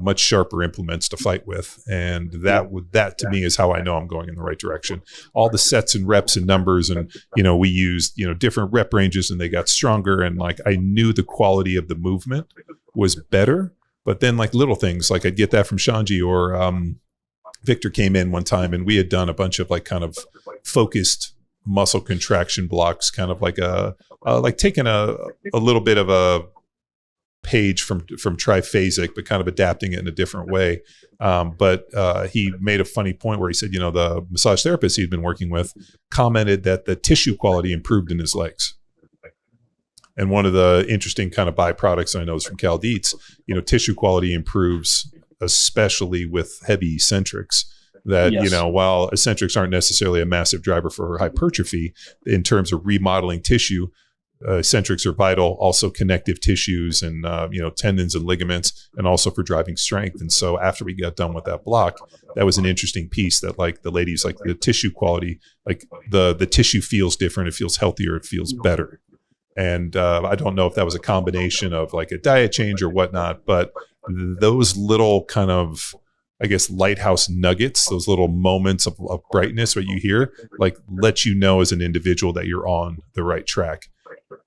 much sharper implements to fight with. And that to me is how I know I'm going in the right direction. All the sets and reps and numbers, and, we used, different rep ranges, and they got stronger. And like, I knew the quality of the movement was better, but then like little things, like I'd get that from Shanji, or Victor came in one time and we had done a bunch of like kind of focused muscle contraction blocks, kind of like like taking a little bit of a page from triphasic, but kind of adapting it in a different way. But he made a funny point where he said, the massage therapist he'd been working with commented that the tissue quality improved in his legs. And one of the interesting kind of byproducts I know is from Cal Dietz, tissue quality improves, especially with heavy eccentrics. That, while eccentrics aren't necessarily a massive driver for hypertrophy in terms of remodeling tissue, eccentrics are vital, also connective tissues and, tendons and ligaments, and also for driving strength. And so after we got done with that block, that was an interesting piece that like the ladies, like the tissue quality, like the tissue feels different. It feels healthier. It feels better. And I don't know if that was a combination of like a diet change or whatnot, but those little kind of, I guess, lighthouse nuggets, those little moments of brightness, what you hear, like let you know as an individual that you're on the right track,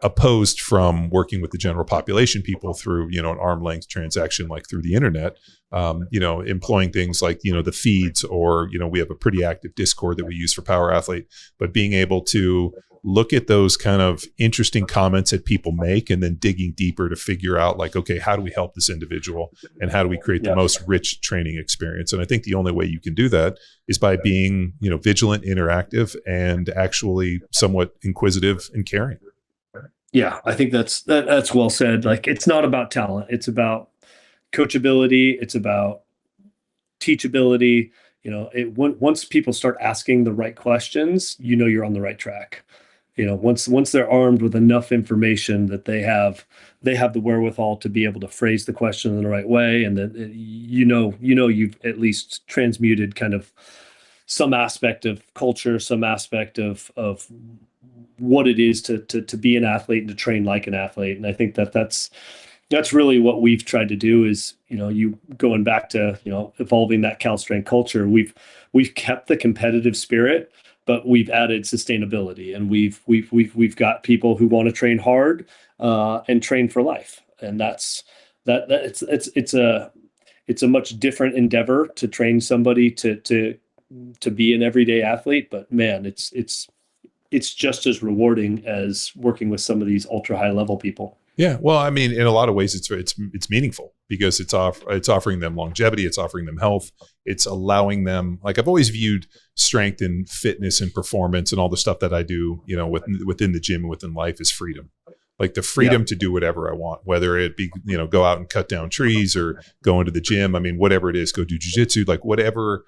opposed from working with the general population people through, an arm length transaction, like through the internet, employing things like, the feeds, or, we have a pretty active Discord that we use for Power Athlete, but being able to look at those kind of interesting comments that people make and then digging deeper to figure out like, okay, how do we help this individual and how do we create the most rich training experience? And I think the only way you can do that is by being, vigilant, interactive, and actually somewhat inquisitive and caring. Yeah, I think that's well said. Like, it's not about talent. It's about coachability. It's about teachability. Once people start asking the right questions, you're on the right track. Once they're armed with enough information that they have the wherewithal to be able to phrase the question in the right way, and that you've at least transmuted kind of some aspect of culture, some aspect of what it is to be an athlete and to train like an athlete. And I think that's really what we've tried to do is, you going back to, evolving that Cal Strength culture. We've kept the competitive spirit, but we've added sustainability, and we've got people who want to train hard and train for life. And it's a much different endeavor to train somebody to be an everyday athlete. But man, it's just as rewarding as working with some of these ultra high level people. Yeah. Well, I mean, in a lot of ways, it's meaningful because it's offering them longevity. It's offering them health. It's allowing them, like, I've always viewed strength and fitness and performance and all the stuff that I do, within the gym and within life, is freedom. Like the freedom to do whatever I want, whether it be, go out and cut down trees or go into the gym. I mean, whatever it is, go do jujitsu, like whatever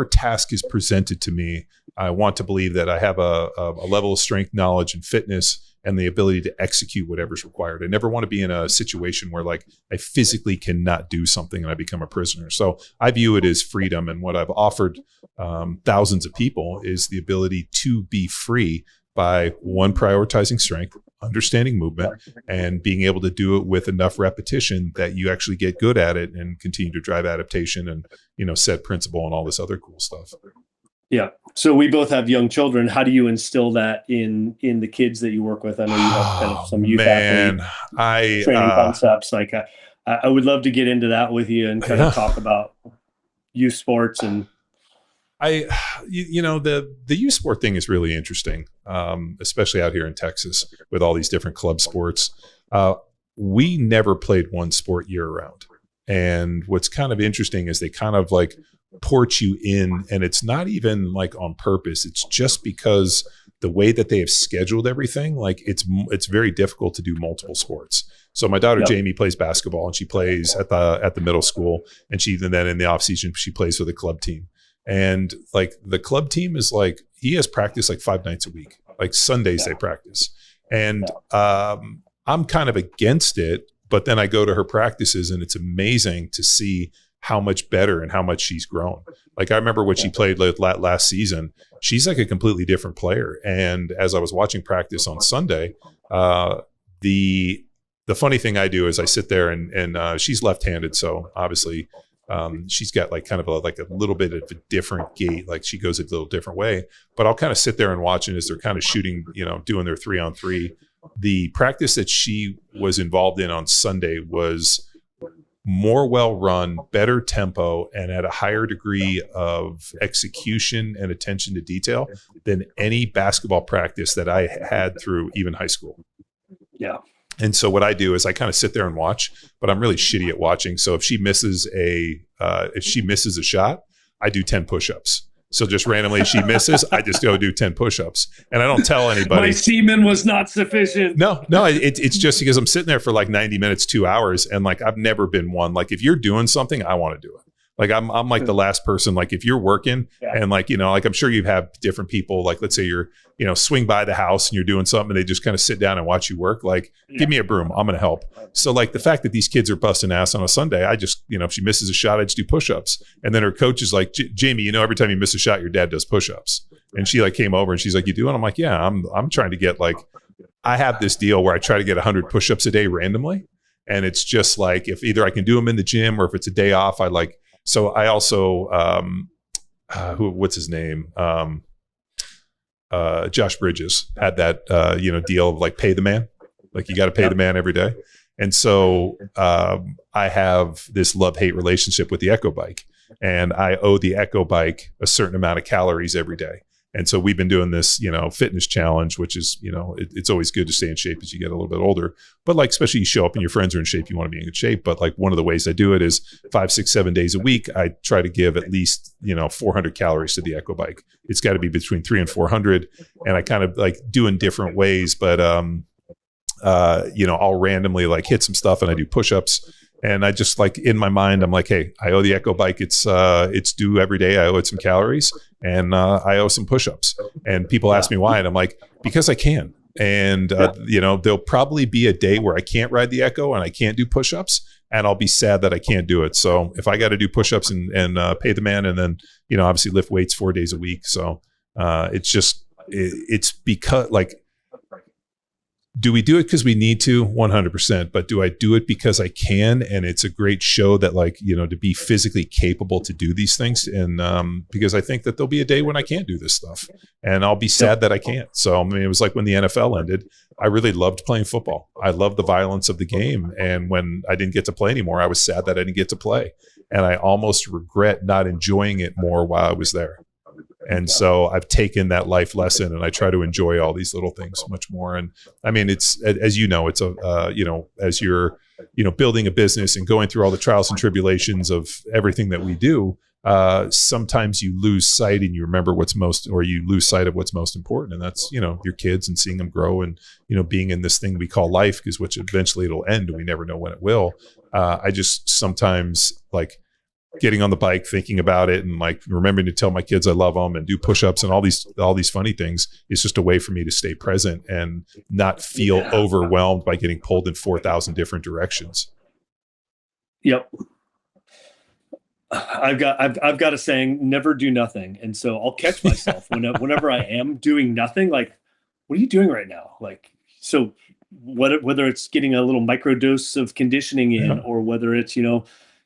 task is presented to me, I want to believe that I have a level of strength, knowledge, and fitness, and the ability to execute whatever's required. I never want to be in a situation where like I physically cannot do something and I become a prisoner. So I view it as freedom. And what I've offered thousands of people is the ability to be free by, one, prioritizing strength, understanding movement, and being able to do it with enough repetition that you actually get good at it and continue to drive adaptation and, set principle and all this other cool stuff. Yeah. So we both have young children. How do you instill that in the kids that you work with? I know you have kind of some youth athlete training concepts. Like I would love to get into that with you and kind of talk about youth sports. And the youth sport thing is really interesting, especially out here in Texas with all these different club sports. We never played one sport year round. And what's kind of interesting is they kind of like port you in, and it's not even like on purpose. It's just because the way that they have scheduled everything, like it's very difficult to do multiple sports. So my daughter Jamie plays basketball, and she plays at the middle school, and then in the off season she plays for the club team. And like the club team is like, he has practice like 5 nights a week, like Sundays they practice. And I'm kind of against it, but then I go to her practices and it's amazing to see how much better and how much she's grown. Like I remember when she played last season, she's like a completely different player. And as I was watching practice on Sunday, the funny thing I do is I sit there and she's left-handed. So obviously she's got like kind of a little bit of a different gait. Like she goes a little different way, but I'll kind of sit there and watch it as they're kind of shooting, doing their 3-on-3. The practice that she was involved in on Sunday was more well-run, better tempo, and at a higher degree of execution and attention to detail than any basketball practice that I had through even high school. Yeah. And so what I do is I kind of sit there and watch, but I'm really shitty at watching. So if she misses a shot, I do 10 push-ups. So just randomly, she misses, I just go do 10 push-ups, and I don't tell anybody. My semen was not sufficient. No, it's just because I'm sitting there for like 90 minutes, 2 hours, and like I've never been one. Like if you're doing something, I want to do it. Like I'm like the last person, like if you're working and like, like I'm sure you have different people, like let's say you're, swing by the house and you're doing something and they just kind of sit down and watch you work. Like, give me a broom. I'm going to help. So like the fact that these kids are busting ass on a Sunday, I just, if she misses a shot, I just do push-ups. And then her coach is like, Jamie, every time you miss a shot, your dad does push-ups. And she like came over and she's like, you do? And I'm like, yeah, I'm trying to get like, I have this deal where I try to get 100 push-ups a day randomly. And it's just like, if either I can do them in the gym or if it's a day off, I like, so I also, what's his name? Josh Bridges had that, deal of like pay the man, like you got to pay the man every day. And so I have this love-hate relationship with the Echo Bike, and I owe the Echo Bike a certain amount of calories every day. And so we've been doing this, fitness challenge, which is, it's always good to stay in shape as you get a little bit older. But like, especially you show up and your friends are in shape, you want to be in good shape. But like one of the ways I do it is 5, 6, 7 days a week, I try to give at least, 400 calories to the Echo Bike. It's got to be between 300 and 400. And I kind of like do in different ways, but, I'll randomly like hit some stuff and I do push-ups. And I just like in my mind, I'm like, hey, I owe the Echo Bike. It's due every day. I owe it some calories and I owe some push-ups. And people ask me why. And I'm like, because I can. And, there'll probably be a day where I can't ride the Echo and I can't do push-ups. And I'll be sad that I can't do it. So if I got to do push-ups and pay the man and then, obviously lift weights 4 days a week. So it's because like, do we do it because we need to? 100%. But do I do it because I can? And it's a great show that like, to be physically capable to do these things. And because I think that there'll be a day when I can't do this stuff and I'll be sad that I can't. So, I mean, it was like when the NFL ended, I really loved playing football. I loved the violence of the game. And when I didn't get to play anymore, I was sad that I didn't get to play. And I almost regret not enjoying it more while I was there. And so I've taken that life lesson and I try to enjoy all these little things much more. And I mean, it's, as it's as you're, building a business and going through all the trials and tribulations of everything that we do, sometimes you lose sight and you lose sight of what's most important. And that's, your kids and seeing them grow and, being in this thing we call life, because which eventually it'll end and we never know when it will. I just sometimes like, getting on the bike, thinking about it and like remembering to tell my kids I love them and do push-ups and all these funny things is just a way for me to stay present and not feel overwhelmed by getting pulled in 4,000 different directions. Yep. I've got a saying, never do nothing. And so I'll catch myself whenever I am doing nothing, like, what are you doing right now? Like, so whether it's getting a little microdose of conditioning in or whether it's,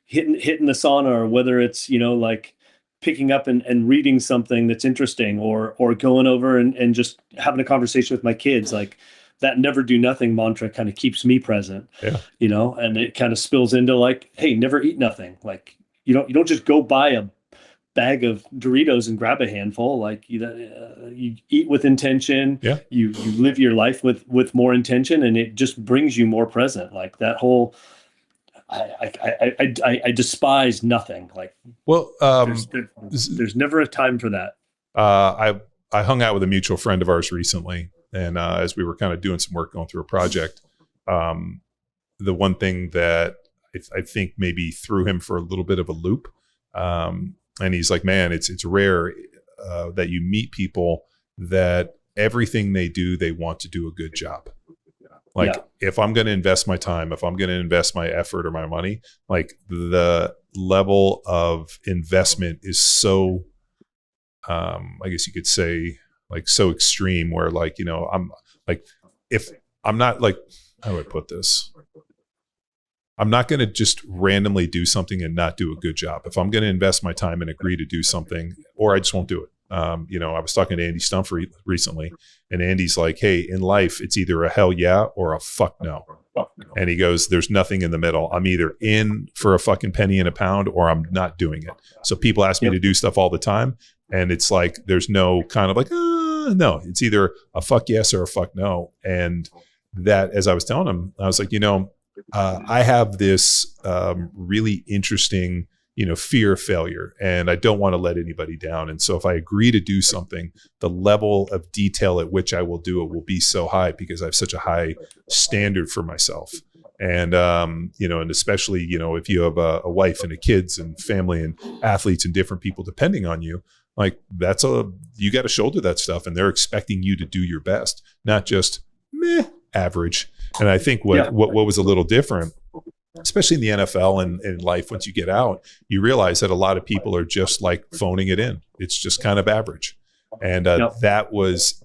hitting the sauna, or whether it's, like picking up and reading something that's interesting or going over and just having a conversation with my kids, like that never do nothing mantra kind of keeps me present, and it kind of spills into like, hey, never eat nothing. Like, you don't just go buy a bag of Doritos and grab a handful. Like you eat with intention. Yeah. You live your life with more intention, and it just brings you more present. Like that whole, I despise nothing. Like, well, there's never a time for that. I hung out with a mutual friend of ours recently, and as we were kind of doing some work going through a project, the one thing that I think maybe threw him for a little bit of a loop, and he's like, man, it's rare that you meet people that everything they do, they want to do a good job. Like if I'm going to invest my time, if I'm going to invest my effort or my money, like the level of investment is so, I guess you could say like so extreme where like, I'm like, if I'm not like, how do I put this? I'm not going to just randomly do something and not do a good job. If I'm going to invest my time and agree to do something, or I just won't do it. I was talking to Andy Stumpf recently, and Andy's like, hey, in life, it's either a hell yeah or a fuck no. And he goes, there's nothing in the middle. I'm either in for a fucking penny in a pound or I'm not doing it. So people ask me to do stuff all the time. And it's like, there's no kind of like, no, it's either a fuck yes or a fuck no. And that, as I was telling him, I was like, I have this really interesting fear of failure, and I don't want to let anybody down. And so if I agree to do something, the level of detail at which I will do it will be so high because I have such a high standard for myself. And, and especially, if you have a wife and a kids and family and athletes and different people depending on you, like you got to shoulder that stuff, and they're expecting you to do your best, not just average. And I think what was a little different, especially in the NFL and in life, once you get out, you realize that a lot of people are just like phoning it in. It's just kind of average. And that was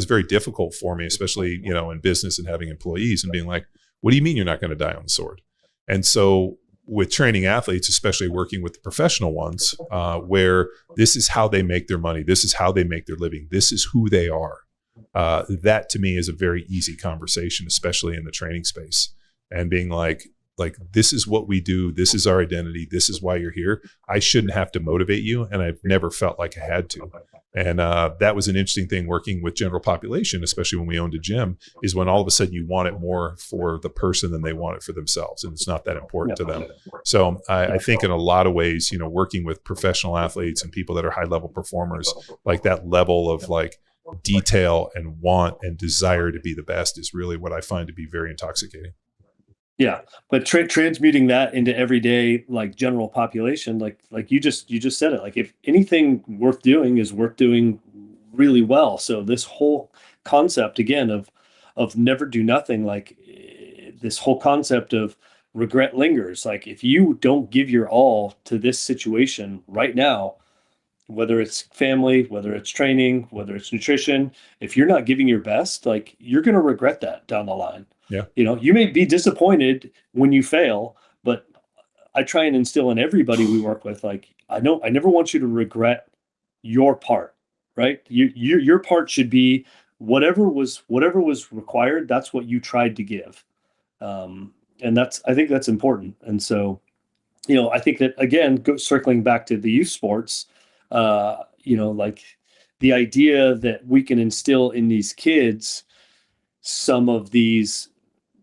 very difficult for me, especially, in business and having employees and being like, what do you mean you're not going to die on the sword? And so with training athletes, especially working with the professional ones, where this is how they make their money, this is how they make their living, this is who they are. That to me is a very easy conversation, especially in the training space, and being like, this is what we do. This is our identity. This is why you're here. I shouldn't have to motivate you. And I've never felt like I had to. And that was an interesting thing working with general population, especially when we owned a gym, is when all of a sudden you want it more for the person than they want it for themselves. And it's not that important to them. So I think in a lot of ways, working with professional athletes and people that are high level performers, like that level of like detail and want and desire to be the best is really what I find to be very intoxicating. Yeah, but transmuting that into everyday, like general population, like you just said it. Like if anything worth doing is worth doing really well. So this whole concept again of never do nothing, like this whole concept of regret lingers. Like if you don't give your all to this situation right now, whether it's family, whether it's training, whether it's nutrition, if you're not giving your best, like you're going to regret that down the line. Yeah. You may be disappointed when you fail, but I try and instill in everybody we work with, like, I never want you to regret your part, right? Your part should be whatever was required. That's what you tried to give. And I think that's important. And so, I think that again, circling back to the youth sports, like the idea that we can instill in these kids some of these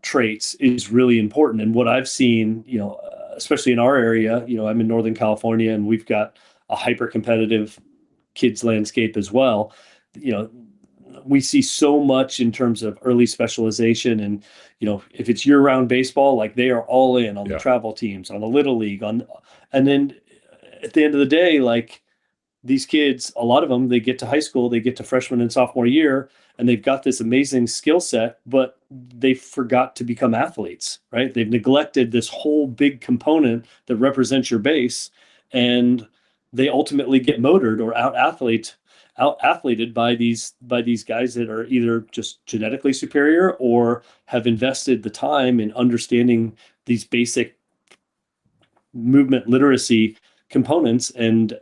traits is really important. And what I've seen, especially in our area, I'm in Northern California and we've got a hyper competitive kids landscape as well. We see so much in terms of early specialization, and if it's year-round baseball, like they are all in on the travel teams, on the little league, and then at the end of the day, like these kids, a lot of them, they get to high school, they get to freshman and sophomore year, and they've got this amazing skill set, but they forgot to become athletes, right? They've neglected this whole big component that represents your base, and they ultimately get motored or out athleted by these guys that are either just genetically superior or have invested the time in understanding these basic movement literacy components. And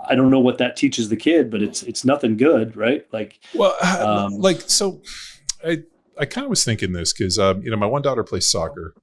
I don't know what that teaches the kid, but it's nothing good, right? Like, well, so I kind of was thinking this because, my one daughter plays soccer,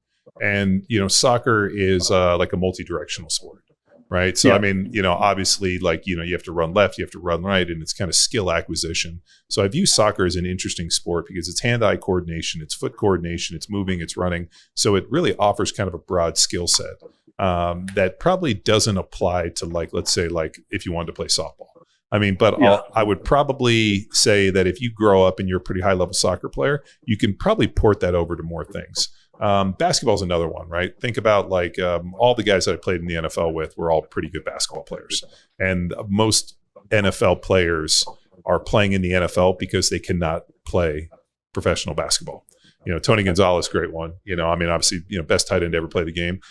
and, soccer is like a multi-directional sport, right? So, yeah. Obviously, like, you have to run left, you have to run right, and it's kind of skill acquisition. So I view soccer as an interesting sport because it's hand-eye coordination, it's foot coordination, it's moving, it's running. So it really offers kind of a broad skill set that probably doesn't apply to, like, let's say, like if you wanted to play softball. I would probably say that if you grow up and you're a pretty high level soccer player, you can probably port that over to more things. Basketball is another one, right? Think about like all the guys that I played in the NFL with were all pretty good basketball players. And most NFL players are playing in the NFL because they cannot play professional basketball. Tony Gonzalez, great one. Obviously, best tight end to ever play the game.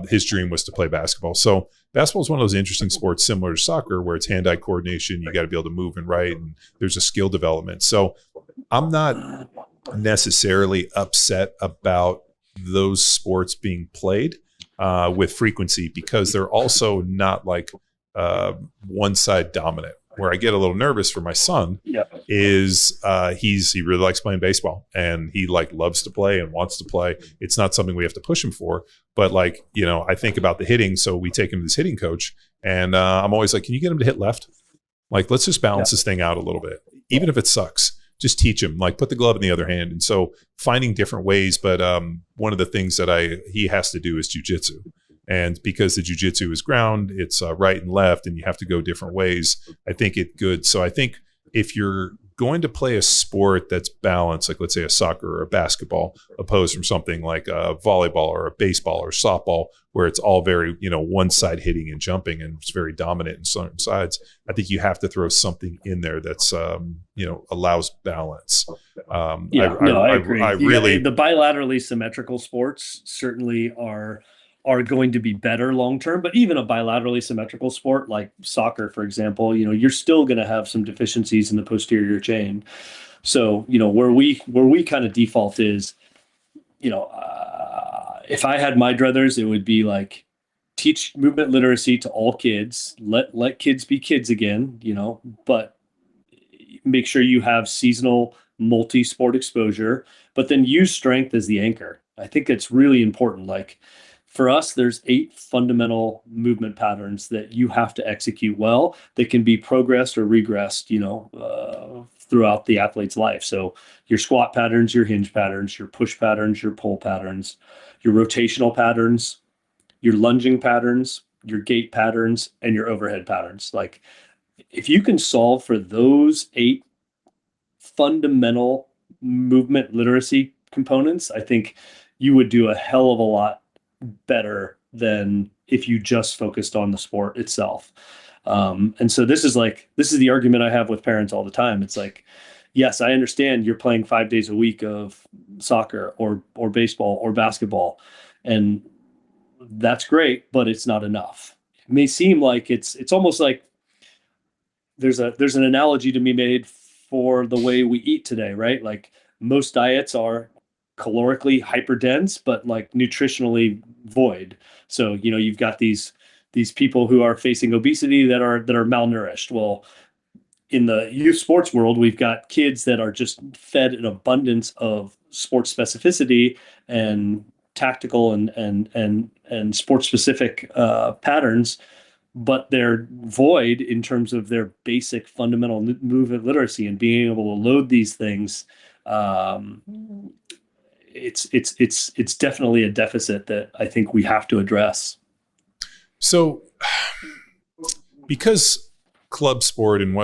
His dream was to play basketball. So basketball is one of those interesting sports similar to soccer where it's hand-eye coordination. You got to be able to move and right, and there's a skill development. So I'm not necessarily upset about those sports being played with frequency because they're also not like one side dominant. Where I get a little nervous for my son is he really likes playing baseball and he like loves to play and wants to play. It's not something we have to push him for, but like, I think about the hitting. So we take him to this hitting coach and I'm always like, can you get him to hit left? Like, let's just balance this thing out a little bit. Even if it sucks, just teach him, like put the glove in the other hand. And so finding different ways. But one of the things that he has to do is jujitsu. And because the jujitsu is ground, it's right and left, and you have to go different ways. I think it's good. So I think if you're going to play a sport that's balanced, like let's say a soccer or a basketball, opposed from something like a volleyball or a baseball or softball, where it's all very, one side hitting and jumping and it's very dominant in certain sides. I think you have to throw something in there that's, allows balance. I agree. Really, the bilaterally symmetrical sports certainly are going to be better long term, but even a bilaterally symmetrical sport like soccer, for example, you're still going to have some deficiencies in the posterior chain. So where we kind of default is, if I had my druthers, it would be like teach movement literacy to all kids, let kids be kids again, but make sure you have seasonal multi-sport exposure, but then use strength as the anchor. I think it's really important. Like, for us, there's 8 fundamental movement patterns that you have to execute well that can be progressed or regressed, throughout the athlete's life. So your squat patterns, your hinge patterns, your push patterns, your pull patterns, your rotational patterns, your lunging patterns, your gait patterns, and your overhead patterns. Like, if you can solve for those 8 fundamental movement literacy components, I think you would do a hell of a lot better than if you just focused on the sport itself. And so this is the argument I have with parents all the time. It's like, yes, I understand you're playing 5 days a week of soccer or baseball or basketball, and that's great, but it's not enough. It may seem like it's almost like there's an analogy to be made for the way we eat today, right? Like, most diets are calorically hyperdense, but like nutritionally void. So, you've got these people who are facing obesity that are malnourished. Well, in the youth sports world, we've got kids that are just fed an abundance of sports specificity and tactical and sports specific patterns, but they're void in terms of their basic fundamental movement literacy and being able to load these things. It's definitely a deficit that I think we have to address. So, because club sport and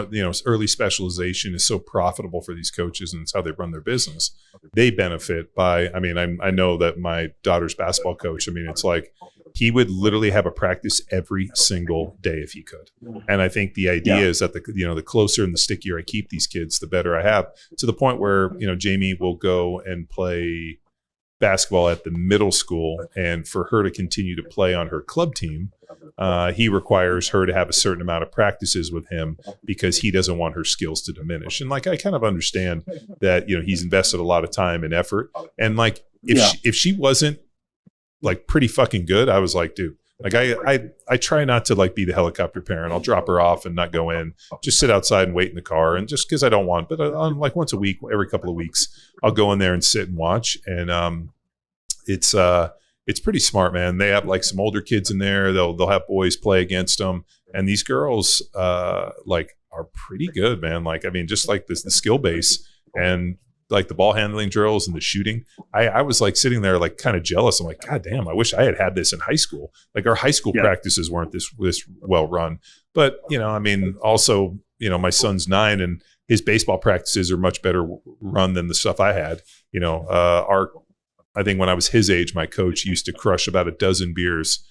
early specialization is so profitable for these coaches and it's how they run their business, they benefit by. I mean, I know that my daughter's basketball coach. I mean, it's like he would literally have a practice every single day if he could. And I think the idea is that the closer and the stickier I keep these kids, the better I have, to the point where Jamie will go and play basketball at the middle school, and for her to continue to play on her club team, he requires her to have a certain amount of practices with him because he doesn't want her skills to diminish. And like, I kind of understand that, he's invested a lot of time and effort. And like, if she wasn't like pretty fucking good, I was like, dude, like I try not to like be the helicopter parent. I'll drop her off and not go in, just sit outside and wait in the car. And just cause I don't want, but on like once a week, every couple of weeks, I'll go in there and sit and watch. And, it's pretty smart, man. They have like some older kids in there. They'll have boys play against them. And these girls, like are pretty good, man. Like, I mean, just like the skill base and like the ball handling drills and the shooting. I was like sitting there, like kind of jealous. I'm like, God damn, I wish I had this in high school. Like our high school practices weren't this well run, but I mean, also, my son's 9 and his baseball practices are much better run than the stuff I had. I think when I was his age, my coach used to crush about a dozen beers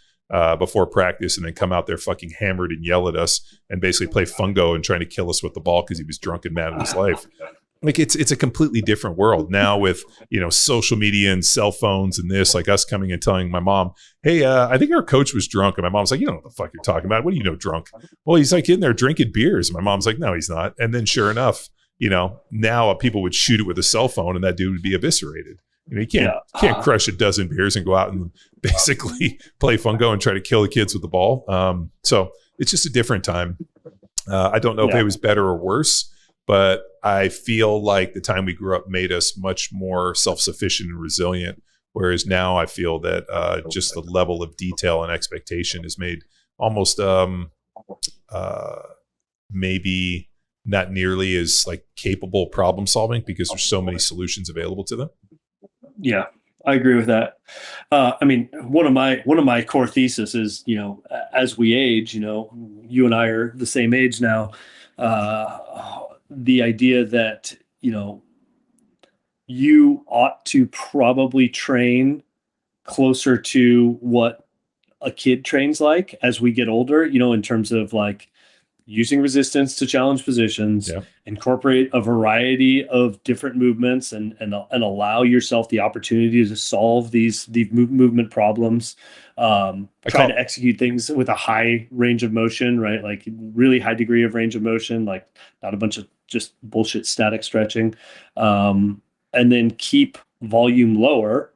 before practice and then come out there fucking hammered and yell at us and basically play fungo and trying to kill us with the ball because he was drunk and mad at his life. Like it's a completely different world now with, social media and cell phones and this, like us coming and telling my mom, hey, I think our coach was drunk. And my mom's like, you don't know what the fuck you're talking about. What do you know drunk? Well, he's like in there drinking beers. And my mom's like, no, he's not. And then sure enough, now people would shoot it with a cell phone and that dude would be eviscerated. You can't crush a dozen beers and go out and basically play fungo and try to kill the kids with the ball. So it's just a different time. I don't know if it was better or worse, but I feel like the time we grew up made us much more self-sufficient and resilient. Whereas now I feel that just the level of detail and expectation is made almost maybe not nearly as like capable problem solving because there's so many solutions available to them. Yeah, I agree with that. I mean, one of my core theses is, as we age, you and I are the same age now. the idea that, you ought to probably train closer to what a kid trains like as we get older, in terms of like using resistance to challenge positions, incorporate a variety of different movements and allow yourself the opportunity to solve these movement problems. Try to execute things with a high range of motion, right? Like really high degree of range of motion, like not a bunch of just bullshit static stretching. And then keep volume lower,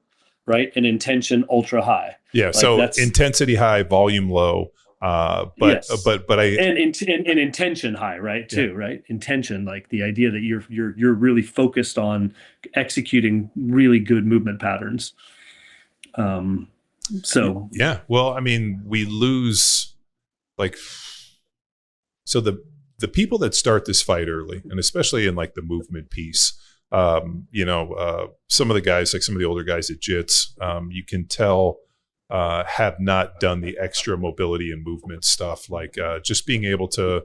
right? And intention ultra high. Yeah. Like so intensity high, volume low. But intention high, right? Too, right? Intention, like the idea that you're really focused on executing really good movement patterns. Well, I mean, we lose so the people that start this fight early, and especially in like the movement piece, some of the guys, like some of the older guys at JITS, you can tell have not done the extra mobility and movement stuff, like just being able to,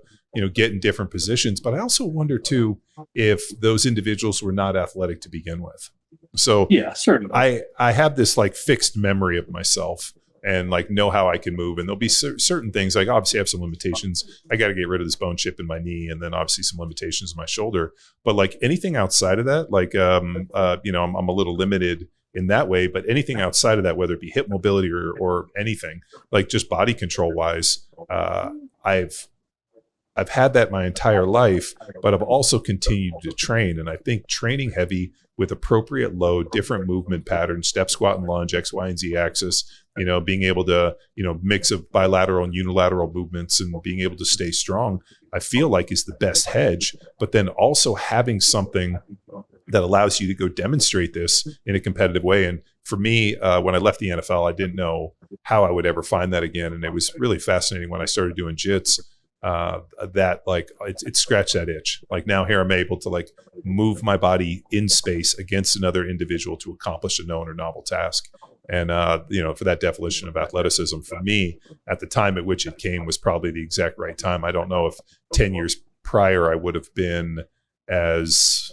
get in different positions. But I also wonder too, if those individuals were not athletic to begin with. So yeah, certainly. I have this like fixed memory of myself and like know how I can move. And there'll be certain things, like obviously I have some limitations. I got to get rid of this bone chip in my knee, and then obviously some limitations in my shoulder. But like anything outside of that, like, I'm a little limited in that way, but anything outside of that, whether it be hip mobility or anything, like just body control wise, I've had that my entire life, but I've also continued to train. And I think training heavy with appropriate load, different movement patterns, step, squat, and lunge, X, Y, and Z axis, being able to, mix of bilateral and unilateral movements and being able to stay strong, I feel like is the best hedge. But then also having something that allows you to go demonstrate this in a competitive way. And for me, when I left the NFL, I didn't know how I would ever find that again. And it was really fascinating when I started doing JITS, that like it scratched that itch. Like now here I'm able to like move my body in space against another individual to accomplish a known or novel task. And, for that definition of athleticism, for me, at the time at which it came was probably the exact right time. I don't know if 10 years prior I would have been as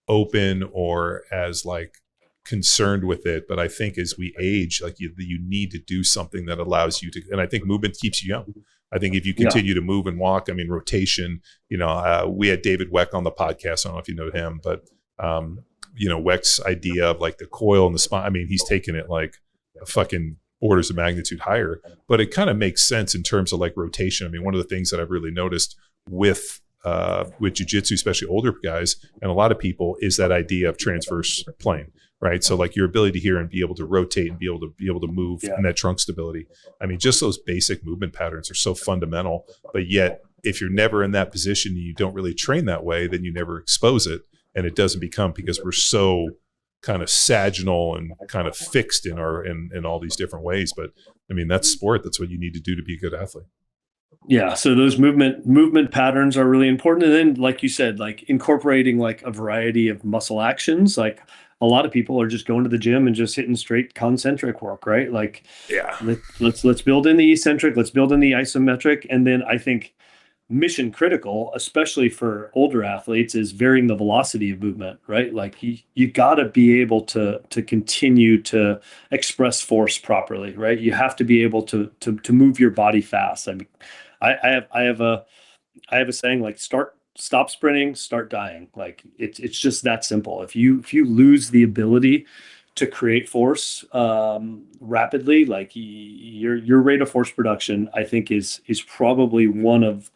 open or as like concerned with it, but I think as we age, like you need to do something that allows you to, and I think movement keeps you young. I think if you continue to move and walk, I mean, rotation, we had David Weck on the podcast. I don't know if you know him, but Weck's idea of like the coil and the spine, I mean, he's taken it like a fucking orders of magnitude higher, but it kind of makes sense in terms of like rotation. I mean, one of the things that I've really noticed with jiu-jitsu, especially older guys and a lot of people, is that idea of transverse plane, right? So like your ability to hear and be able to rotate and be able to move and that trunk stability. I mean, just those basic movement patterns are so fundamental, but yet if you're never in that position and you don't really train that way, then you never expose it. And it doesn't become, because we're so kind of sagittal and kind of fixed in all these different ways. But I mean, that's sport. That's what you need to do to be a good athlete. Yeah. So those movement patterns are really important. And then, like you said, like incorporating like a variety of muscle actions. Like a lot of people are just going to the gym and just hitting straight concentric work, right? Like, let's build in the eccentric, let's build in the isometric. And then I think mission critical, especially for older athletes, is varying the velocity of movement, right? Like you got to be able to continue to express force properly, right? You have to be able to move your body fast. I mean, I have a saying, like stop sprinting, start dying. Like it's just that simple. If you lose the ability to create force rapidly, like your rate of force production, I think is probably one of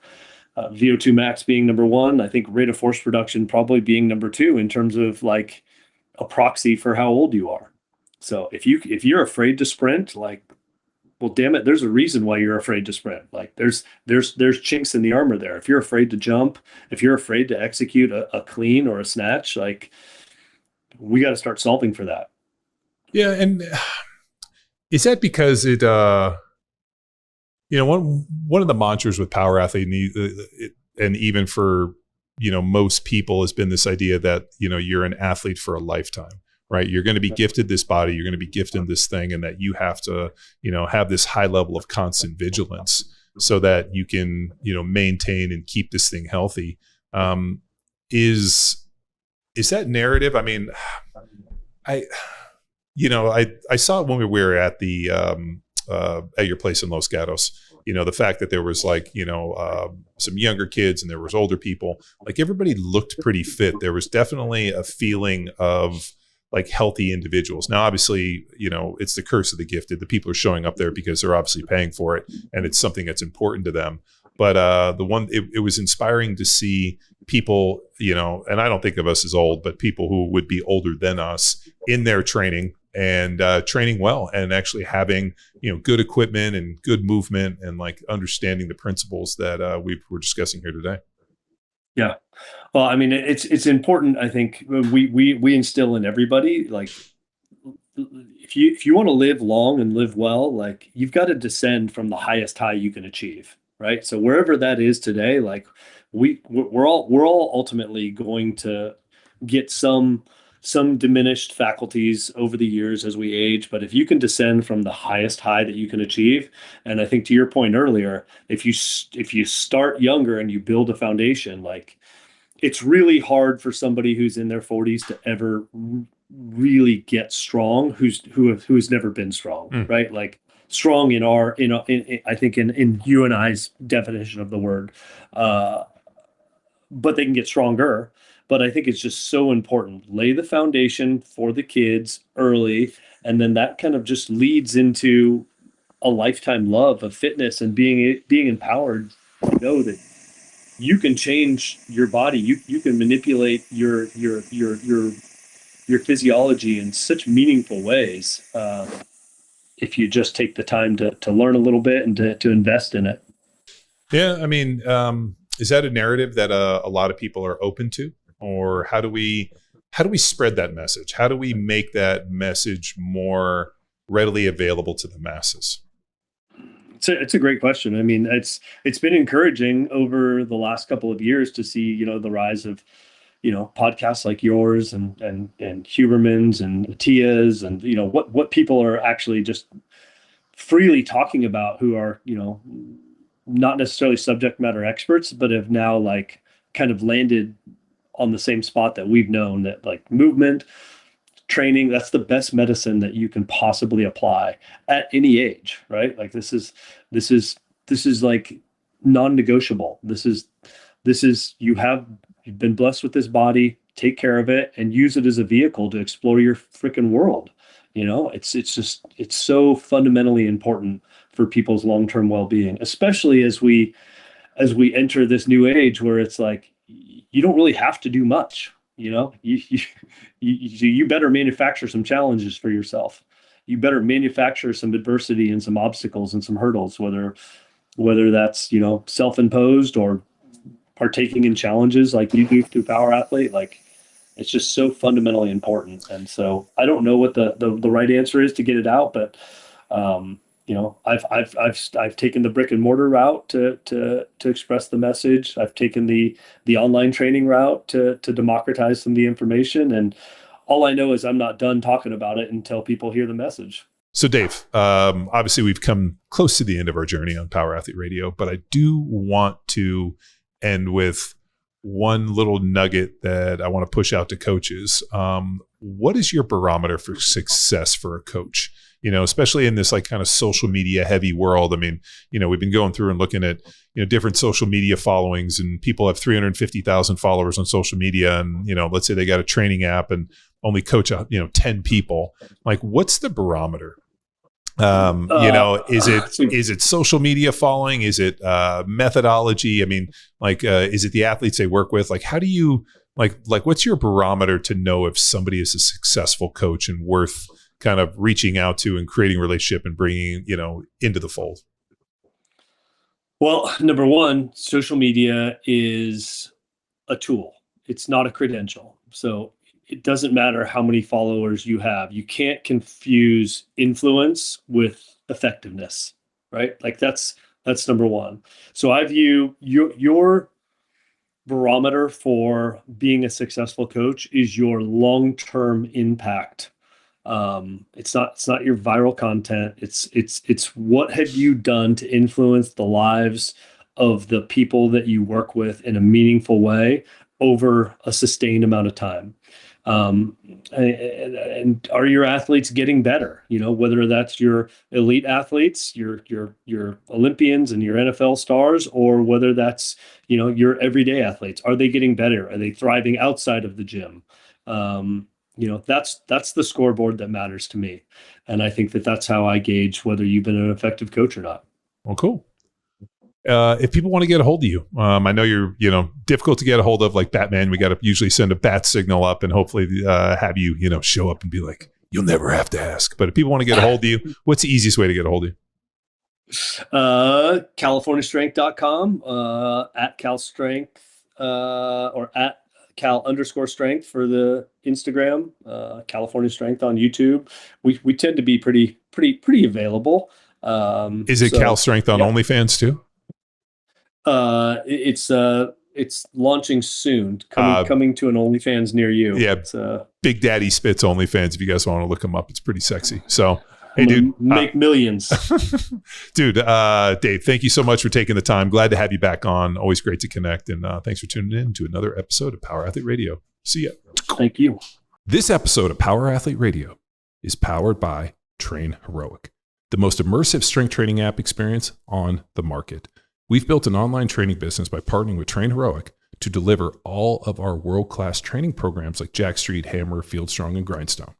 VO2 max being number one. I think rate of force production probably being number two in terms of like a proxy for how old you are. So if you're afraid to sprint, like, well, damn it, there's a reason why you're afraid to sprint. Like there's chinks in the armor there. If you're afraid to jump, if you're afraid to execute a clean or a snatch, like we got to start solving for that. Yeah. And is that because it, one of the mantras with Power Athlete and even for, most people has been this idea that, you're an athlete for a lifetime, right? You're going to be gifted this body, you're going to be gifted this thing, and that you have to, have this high level of constant vigilance. so that you can, maintain and keep this thing healthy. Is that narrative? I mean, I saw it when we were at the at your place in Los Gatos. The fact that there was some younger kids and there was older people, like everybody looked pretty fit. There was definitely a feeling of like healthy individuals. Now, obviously, it's the curse of the gifted. The people are showing up there because they're obviously paying for it and it's something that's important to them. But it was inspiring to see people, and I don't think of us as old, but people who would be older than us in their training and training well and actually having, good equipment and good movement and like understanding the principles that we're discussing here today. Yeah. Well, I mean, it's important. I think we instill in everybody, like, if you want to live long and live well, like you've got to descend from the highest high you can achieve. Right. So wherever that is today, like we're all ultimately going to get some diminished faculties over the years as we age. But if you can descend from the highest high that you can achieve, and I think to your point earlier, if you start younger and you build a foundation, like it's really hard for somebody who's in their 40s to ever really get strong who's never been strong, right? Like strong in I think in you and I's definition of the word, but they can get stronger. But I think it's just so important. Lay the foundation for the kids early, and then that kind of just leads into a lifetime love of fitness and being empowered to know that you can change your body. You can manipulate your physiology in such meaningful ways if you just take the time to learn a little bit and to invest in it. Yeah, I mean, is that a narrative that a lot of people are open to? Or how do we spread that message? How do we make that message more readily available to the masses? It's a great question. I mean, it's been encouraging over the last couple of years to see, the rise of, podcasts like yours and Huberman's and Tia's and, what people are actually just freely talking about who are, not necessarily subject matter experts, but have now like kind of landed on the same spot that we've known that like movement training, that's the best medicine that you can possibly apply at any age, right? Like this is like non-negotiable. This is you've been blessed with this body, take care of it and use it as a vehicle to explore your freaking world. It's so fundamentally important for people's long-term well-being, especially as we enter this new age where it's like, you don't really have to do much, you better manufacture some challenges for yourself. You better manufacture some adversity and some obstacles and some hurdles, whether that's, self-imposed or partaking in challenges like you do through Power Athlete. Like it's just so fundamentally important. And so I don't know what the right answer is to get it out, but I've taken the brick and mortar route to express the message. I've taken the online training route to democratize some of the information. And all I know is I'm not done talking about it until people hear the message. So Dave, obviously we've come close to the end of our journey on Power Athlete Radio, but I do want to end with one little nugget that I want to push out to coaches. What is your barometer for success for a coach? Especially in this like kind of social media heavy world. I mean, we've been going through and looking at, different social media followings, and people have 350,000 followers on social media. And, let's say they got a training app and only coach, 10 people. Like, what's the barometer? Is it social media following? Is it methodology? I mean, like, is it the athletes they work with? Like, how do you like what's your barometer to know if somebody is a successful coach and worth kind of reaching out to and creating a relationship and bringing, into the fold? Well, number one, social media is a tool. It's not a credential. So it doesn't matter how many followers you have. You can't confuse influence with effectiveness, right? Like that's number one. So I view your barometer for being a successful coach is your long-term impact It's not your viral content. It's what have you done to influence the lives of the people that you work with in a meaningful way over a sustained amount of time. And are your athletes getting better? Whether that's your elite athletes, your Olympians and your NFL stars, or whether that's, your everyday athletes. Are they getting better? Are they thriving outside of the gym? That's the scoreboard that matters to me. And I think that's how I gauge whether you've been an effective coach or not. Well, cool. If people want to get a hold of you, I know you're, difficult to get a hold of, like Batman. We got to usually send a bat signal up and hopefully have you, show up and be like, you'll never have to ask. But if people want to get a hold of you, what's the easiest way to get a hold of you? CaliforniaStrength.com, at Cal Strength, or at Cal_strength for the Instagram, California Strength on YouTube. We tend to be pretty available. Is it Cal Strength on OnlyFans too? It's launching soon, coming to an OnlyFans near you. Yeah, it's Big Daddy Spitz OnlyFans. If you guys want to look him up, it's pretty sexy. So, hey, dude, make millions, dude. Dave, thank you so much for taking the time. Glad to have you back on. Always great to connect, and thanks for tuning in to another episode of Power Athlete Radio. See ya. Thank you. This episode of Power Athlete Radio is powered by Train Heroic, the most immersive strength training app experience on the market. We've built an online training business by partnering with Train Heroic to deliver all of our world-class training programs like Jack Street, Hammer, Field Strong, and Grindstone.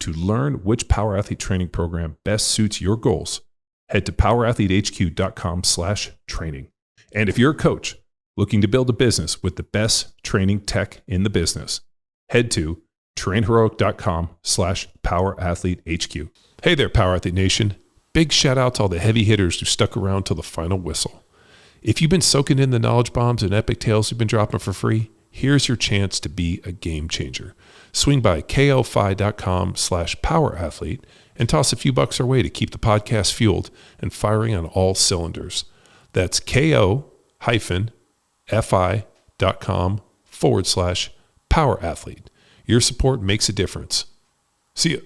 To learn which Power Athlete training program best suits your goals, head to powerathletehq.com/training. And if you're a coach looking to build a business with the best training tech in the business, head to trainheroic.com/powerathletehq. Hey there, Power Athlete Nation. Big shout out to all the heavy hitters who stuck around till the final whistle. If you've been soaking in the knowledge bombs and epic tales we've been dropping for free, here's your chance to be a game changer. Swing by ko-fi.com/powerathlete and toss a few bucks our way to keep the podcast fueled and firing on all cylinders. That's ko-fi.com/powerathlete. Your support makes a difference. See ya.